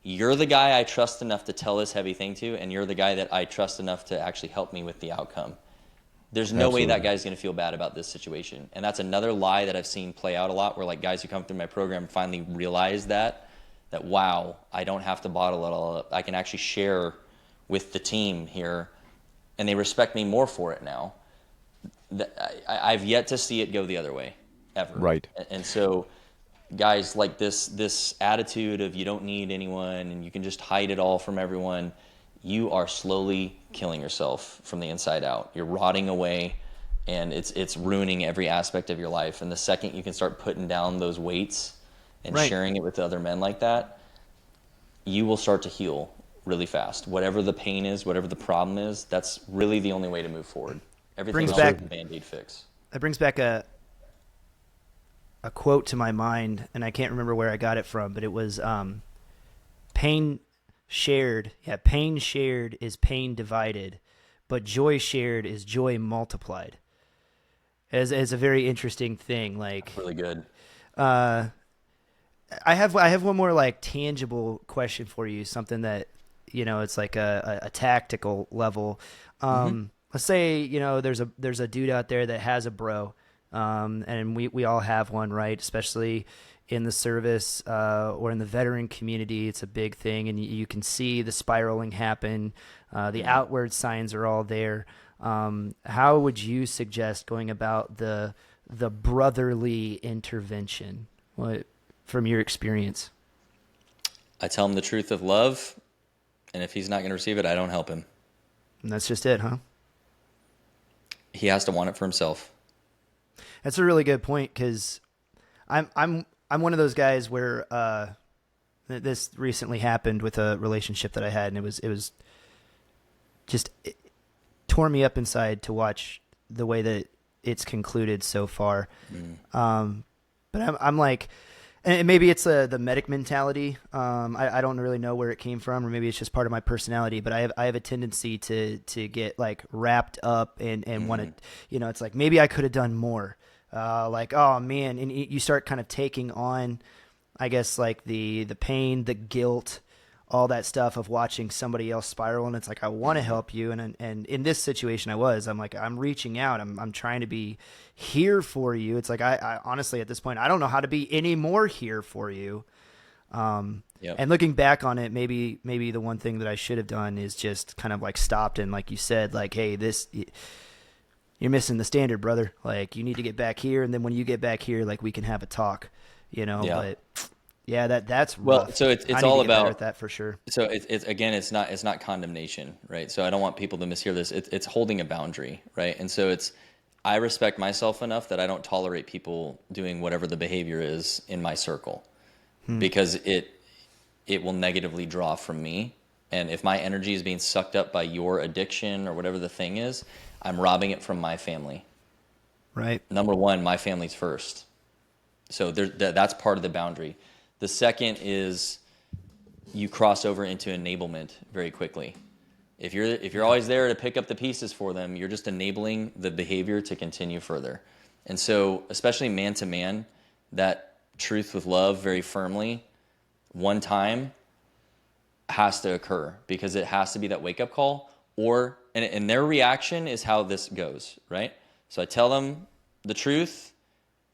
you're the guy I trust enough to tell this heavy thing to, and you're the guy that I trust enough to actually help me with the outcome. There's no way that guy's going to feel bad about this situation. And that's another lie that I've seen play out a lot where like guys who come through my program finally realize that wow, I don't have to bottle it all up. I can actually share with the team here, and they respect me more for it now. I've yet to see it go the other way, ever.
Right.
And so guys, like this attitude of you don't need anyone and you can just hide it all from everyone, you are slowly killing yourself from the inside out. You're rotting away, and it's ruining every aspect of your life. And the second you can start putting down those weights and sharing it with other men like that, you will start to heal really fast. Whatever the pain is, whatever the problem is, that's really the only way to move forward. Everything else is a Band-Aid fix.
That brings back a quote to my mind, and I can't remember where I got it from, but it was pain shared. Yeah, pain shared is pain divided, but joy shared is joy multiplied. As a very interesting thing. Like
really good.
I have one more like tangible question for you, something that, you know, it's like a tactical level. Let's say, you know, there's a dude out there that has a bro, and we all have one, right? Especially in the service or in the veteran community, it's a big thing, and you can see the spiraling happen. The outward signs are all there. How would you suggest going about the brotherly intervention? What, from your experience?
I tell him the truth of love, and if he's not going to receive it, I don't help him.
And that's just it, huh?
He has to want it for himself.
That's a really good point, because I'm one of those guys where this recently happened with a relationship that I had, and it was just it tore me up inside to watch the way that it's concluded so far. But I'm like, and maybe it's the medic mentality. I don't really know where it came from, or maybe it's just part of my personality. But I have a tendency to get like wrapped up and want to, it's like maybe I could have done more. Like, oh man, and you start kind of taking on, I guess, like the pain, the guilt, all that stuff of watching somebody else spiral. And it's like, I want to help you. And in this situation I'm like, I'm reaching out. I'm trying to be here for you. It's like, I honestly, at this point, I don't know how to be any more here for you. And looking back on it, maybe the one thing that I should have done is just kind of like stopped and, like you said, like, hey, you're missing the standard, brother. Like, you need to get back here. And then when you get back here, like, we can have a talk, but yeah, that's rough.
Well, so it's all about
that for sure.
So it's not condemnation, right? So I don't want people to mishear this. It's holding a boundary, right? And so I respect myself enough that I don't tolerate people doing whatever the behavior is in my circle, because it will negatively draw from me. And if my energy is being sucked up by your addiction or whatever the thing is, I'm robbing it from my family.
Right.
Number one, my family's first. So that's part of the boundary. The second is you cross over into enablement very quickly. If you're always there to pick up the pieces for them, you're just enabling the behavior to continue further. And so, especially man to man, that truth with love very firmly, one time has to occur, because it has to be that wake up call, and their reaction is how this goes, right? So I tell them the truth,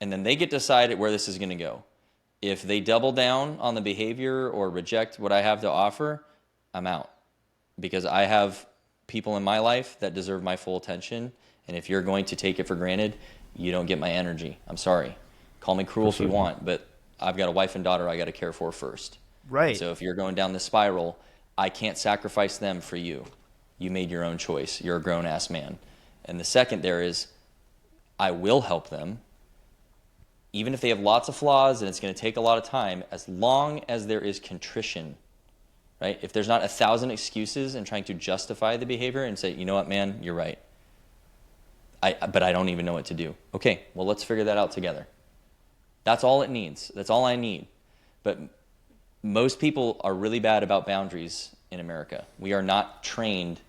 and then they get to decide where this is going to go. If they double down on the behavior or reject what I have to offer, I'm out. Because I have people in my life that deserve my full attention. And if you're going to take it for granted, you don't get my energy. I'm sorry. Call me cruel if you want, but I've got a wife and daughter I got to care for first.
Right.
So if you're going down this spiral, I can't sacrifice them for you. You made your own choice. You're a grown-ass man. And the second there is, I will help them, even if they have lots of flaws and it's going to take a lot of time, as long as there is contrition, right? If there's not 1,000 excuses and trying to justify the behavior and say, you know what, man, you're right. But I don't even know what to do. Okay, well, let's figure that out together. That's all it needs. That's all I need. But most people are really bad about boundaries in America. We are not trained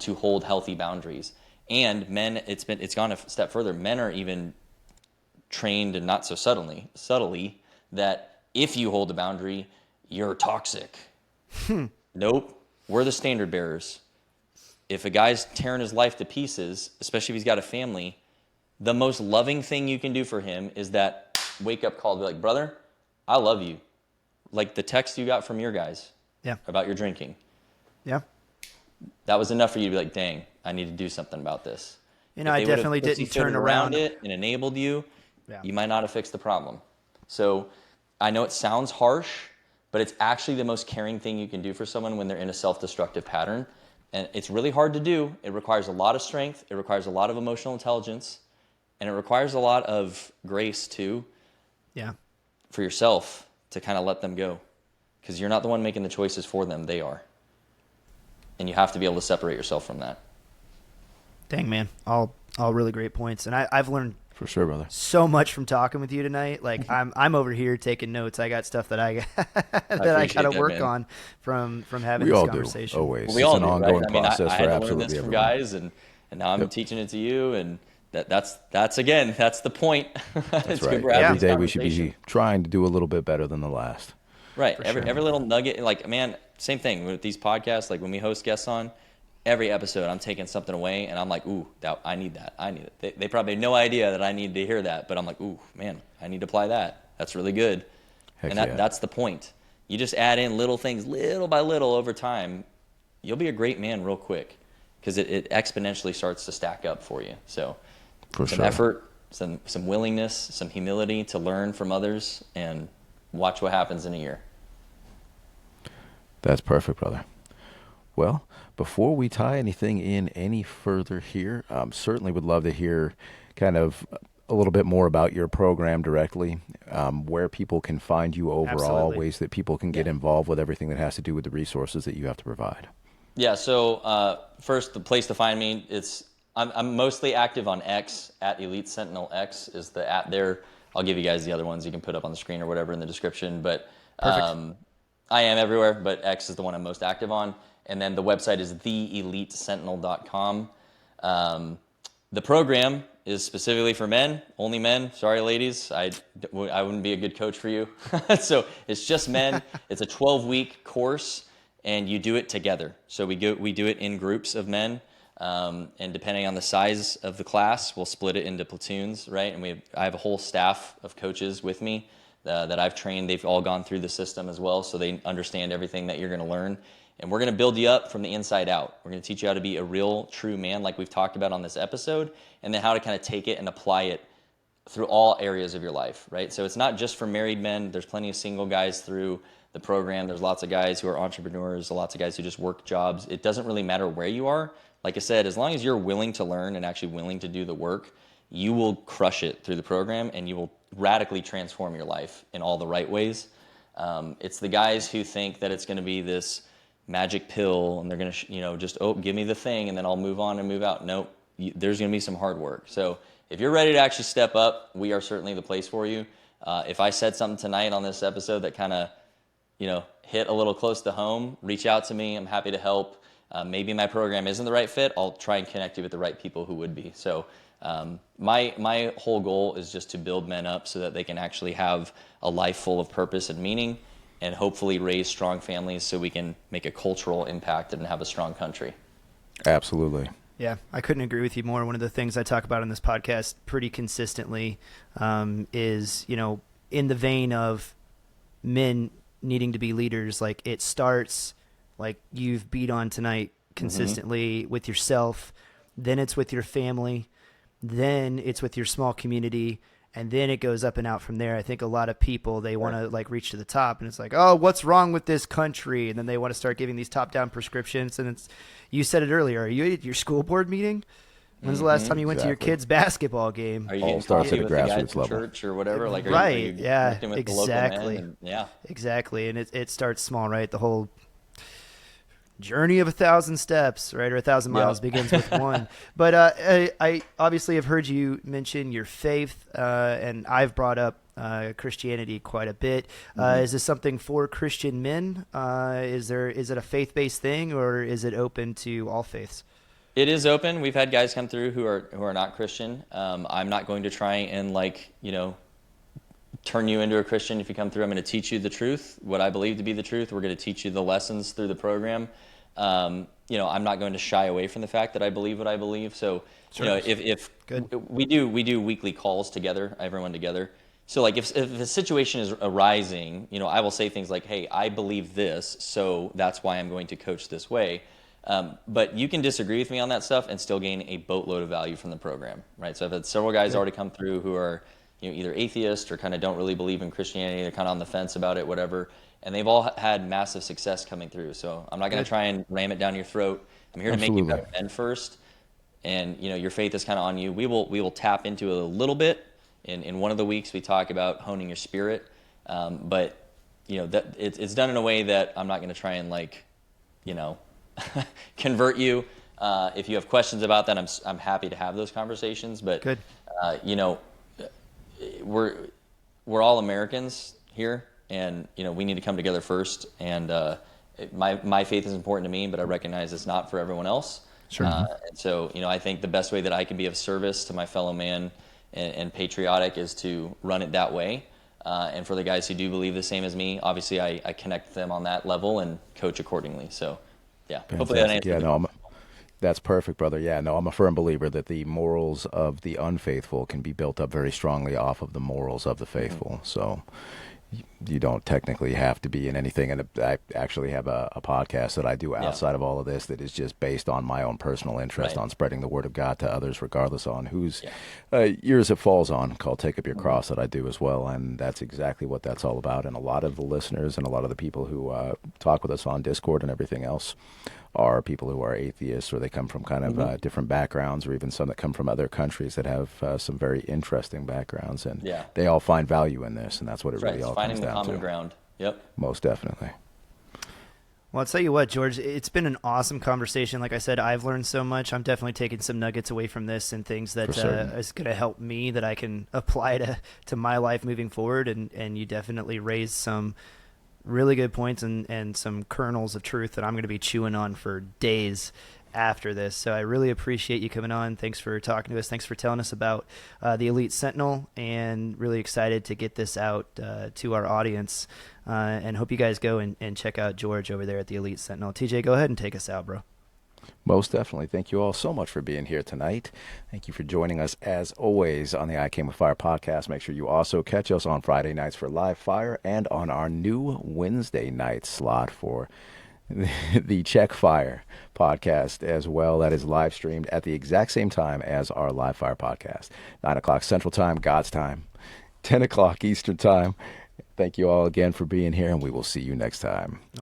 to hold healthy boundaries. And men, it's gone a step further. Men are even trained, and not so subtly, that if you hold a boundary, you're toxic. Nope. We're the standard bearers. If a guy's tearing his life to pieces, especially if he's got a family, the most loving thing you can do for him is that wake-up call to be like, brother, I love you. Like the text you got from your guys about your drinking.
Yeah.
That was enough for you to be like, dang, I need to do something about this.
I definitely didn't turn around
it and enabled you. You might not have fixed the problem. So I know it sounds harsh, but it's actually the most caring thing you can do for someone when they're in a self-destructive pattern. And it's really hard to do. It requires a lot of strength. It requires a lot of emotional intelligence. And it requires a lot of grace, too, for yourself to kind of let them go. Because you're not the one making the choices for them. They are. And you have to be able to separate yourself from that.
Dang, man. All really great points. And I've learned
for sure, brother,
so much from talking with you tonight. Like I'm over here taking notes. I got stuff that I got to work on from having this conversation.
Do, always.
Well, we all
it's an
do,
ongoing
right? I mean,
process
I
for
had to
absolutely
learn this from
everyone.
guys, and now I'm teaching it to you, and that's the point.
That's right. Every day we should be trying to do a little bit better than the last.
Right. Every little nugget, like, man, same thing with these podcasts. Like when we host guests on, every episode I'm taking something away, and I'm like, ooh, I need that. I need it. They probably have no idea that I need to hear that, but I'm like, ooh, man, I need to apply that. That's really good. That's the point. You just add in little things, little by little over time, you'll be a great man real quick, because it exponentially starts to stack up for you. So some effort, some willingness, some humility to learn from others, and watch what happens in a year.
That's perfect, brother. Well, before we tie anything in any further here, certainly would love to hear kind of a little bit more about your program directly, where people can find you overall, ways that people can get involved with everything that has to do with the resources that you have to provide.
Yeah, so first, the place to find me, I'm mostly active on X, at Elite Sentinel X is the at there. I'll give you guys the other ones you can put up on the screen or whatever in the description. But
Perfect.
I am everywhere, but X is the one I'm most active on. And then the website is theelitesentinel.com. The program is specifically for men, only men. Sorry, ladies, I wouldn't be a good coach for you. So it's just men. It's a 12-week course, and you do it together. So we do it in groups of men, and depending on the size of the class, we'll split it into platoons, right? And I have a whole staff of coaches with me that I've trained. They've all gone through the system as well, so they understand everything that you're going to learn. And we're going to build you up from the inside out. We're going to teach you how to be a real, true man, like we've talked about on this episode, and then how to kind of take it and apply it through all areas of your life, right? So it's not just for married men. There's plenty of single guys through the program. There's lots of guys who are entrepreneurs, lots of guys who just work jobs. It doesn't really matter where you are. Like I said, as long as you're willing to learn and actually willing to do the work, you will crush it through the program, and you will radically transform your life in all the right ways. It's the guys who think that it's going to be this magic pill, and they're going to, just, give me the thing, and then I'll move on and move out. Nope, there's going to be some hard work. So if you're ready to actually step up, we are certainly the place for you. If I said something tonight on this episode that kind of, hit a little close to home, reach out to me. I'm happy to help. Maybe my program isn't the right fit. I'll try and connect you with the right people who would be. So my whole goal is just to build men up so that they can actually have a life full of purpose and meaning, and hopefully raise strong families so we can make a cultural impact and have a strong country.
Absolutely.
Yeah, I couldn't agree with you more. One of the things I talk about in this podcast pretty consistently is, in the vein of men needing to be leaders, like it starts like you've beat on tonight consistently with yourself, then it's with your family, then it's with your small community, and then it goes up and out from there. I think a lot of people, they want to like reach to the top, and it's like, oh, what's wrong with this country? And then they want to start giving these top-down prescriptions. And you said it earlier. Are you at your school board meeting? When's the last time you went to your kid's basketball game?
Are you getting
starts
coffee
at a
with the guys
grassroots
from
level.
church or whatever? Like,
right?
Are you
Yeah,
connecting with
exactly.
the local men?
Exactly. And it starts small, right? The whole journey of 1,000 steps, right, or 1,000 miles begins with one. But I obviously have heard you mention your faith, and I've brought up Christianity quite a bit. Is this something for Christian men? Is it a faith-based thing, or is it open to all faiths?
It is open. We've had guys come through who are not Christian. I'm not going to try and turn you into a Christian if you come through. I'm going to teach you the truth, what I believe to be the truth. We're going to teach you the lessons through the program. I'm not going to shy away from the fact that I believe what I believe. So, if we do weekly calls together, everyone together. So like if a situation is arising, I will say things like, hey, I believe this, so that's why I'm going to coach this way. But you can disagree with me on that stuff and still gain a boatload of value from the program, right? So I've had several guys already come through who are, either atheist or kind of don't really believe in Christianity. They're kind of on the fence about it, whatever. And they've all had massive success coming through. So I'm not going to try and ram it down your throat. I'm here to make you better men first. And, your faith is kind of on you. We will tap into it a little bit. In one of the weeks, we talk about honing your spirit. But, that it's done in a way that I'm not going to try and convert you. If you have questions about that, I'm happy to have those conversations. But,
good.
We're all Americans here, and we need to come together first. And my faith is important to me, but I recognize it's not for everyone else.
Sure.
And so I think the best way that I can be of service to my fellow man and patriotic is to run it that way. And for the guys who do believe the same as me, obviously I connect them on that level and coach accordingly. So
Fantastic.
Hopefully that answers
that's perfect, brother. Yeah, no, I'm a firm believer that the morals of the unfaithful can be built up very strongly off of the morals of the faithful. So you don't technically have to be in anything. And I actually have a podcast that I do outside of all of this that is just based on my own personal interest on spreading the word of God to others, regardless on whose ears it falls on, called Take Up Your Cross, that I do as well. And that's exactly what that's all about. And a lot of the listeners and a lot of the people who talk with us on Discord and everything else are people who are atheists, or they come from kind of different backgrounds, or even some that come from other countries that have some very interesting backgrounds. And they all find value in this, and that's what it really all comes down to.
Finding the common ground. Yep.
Most definitely.
Well, I'll tell you what, George, it's been an awesome conversation. Like I said, I've learned so much. I'm definitely taking some nuggets away from this and things that is going to help me that I can apply to my life moving forward. And you definitely raised some really good points and some kernels of truth that I'm going to be chewing on for days after this. So I really appreciate you coming on. Thanks for talking to us. Thanks for telling us about the Elite Sentinel, and really excited to get this out to our audience, and hope you guys go and check out George over there at the Elite Sentinel. TJ, go ahead and take us out, bro.
Most definitely. Thank you all so much for being here tonight. Thank you for joining us, as always, on the I Came With Fire podcast. Make sure you also catch us on Friday nights for live fire, and on our new Wednesday night slot for the Check Fire podcast as well. That is live streamed at the exact same time as our live fire podcast. 9 o'clock Central Time, God's time, 10 o'clock Eastern Time. Thank you all again for being here, and we will see you next time.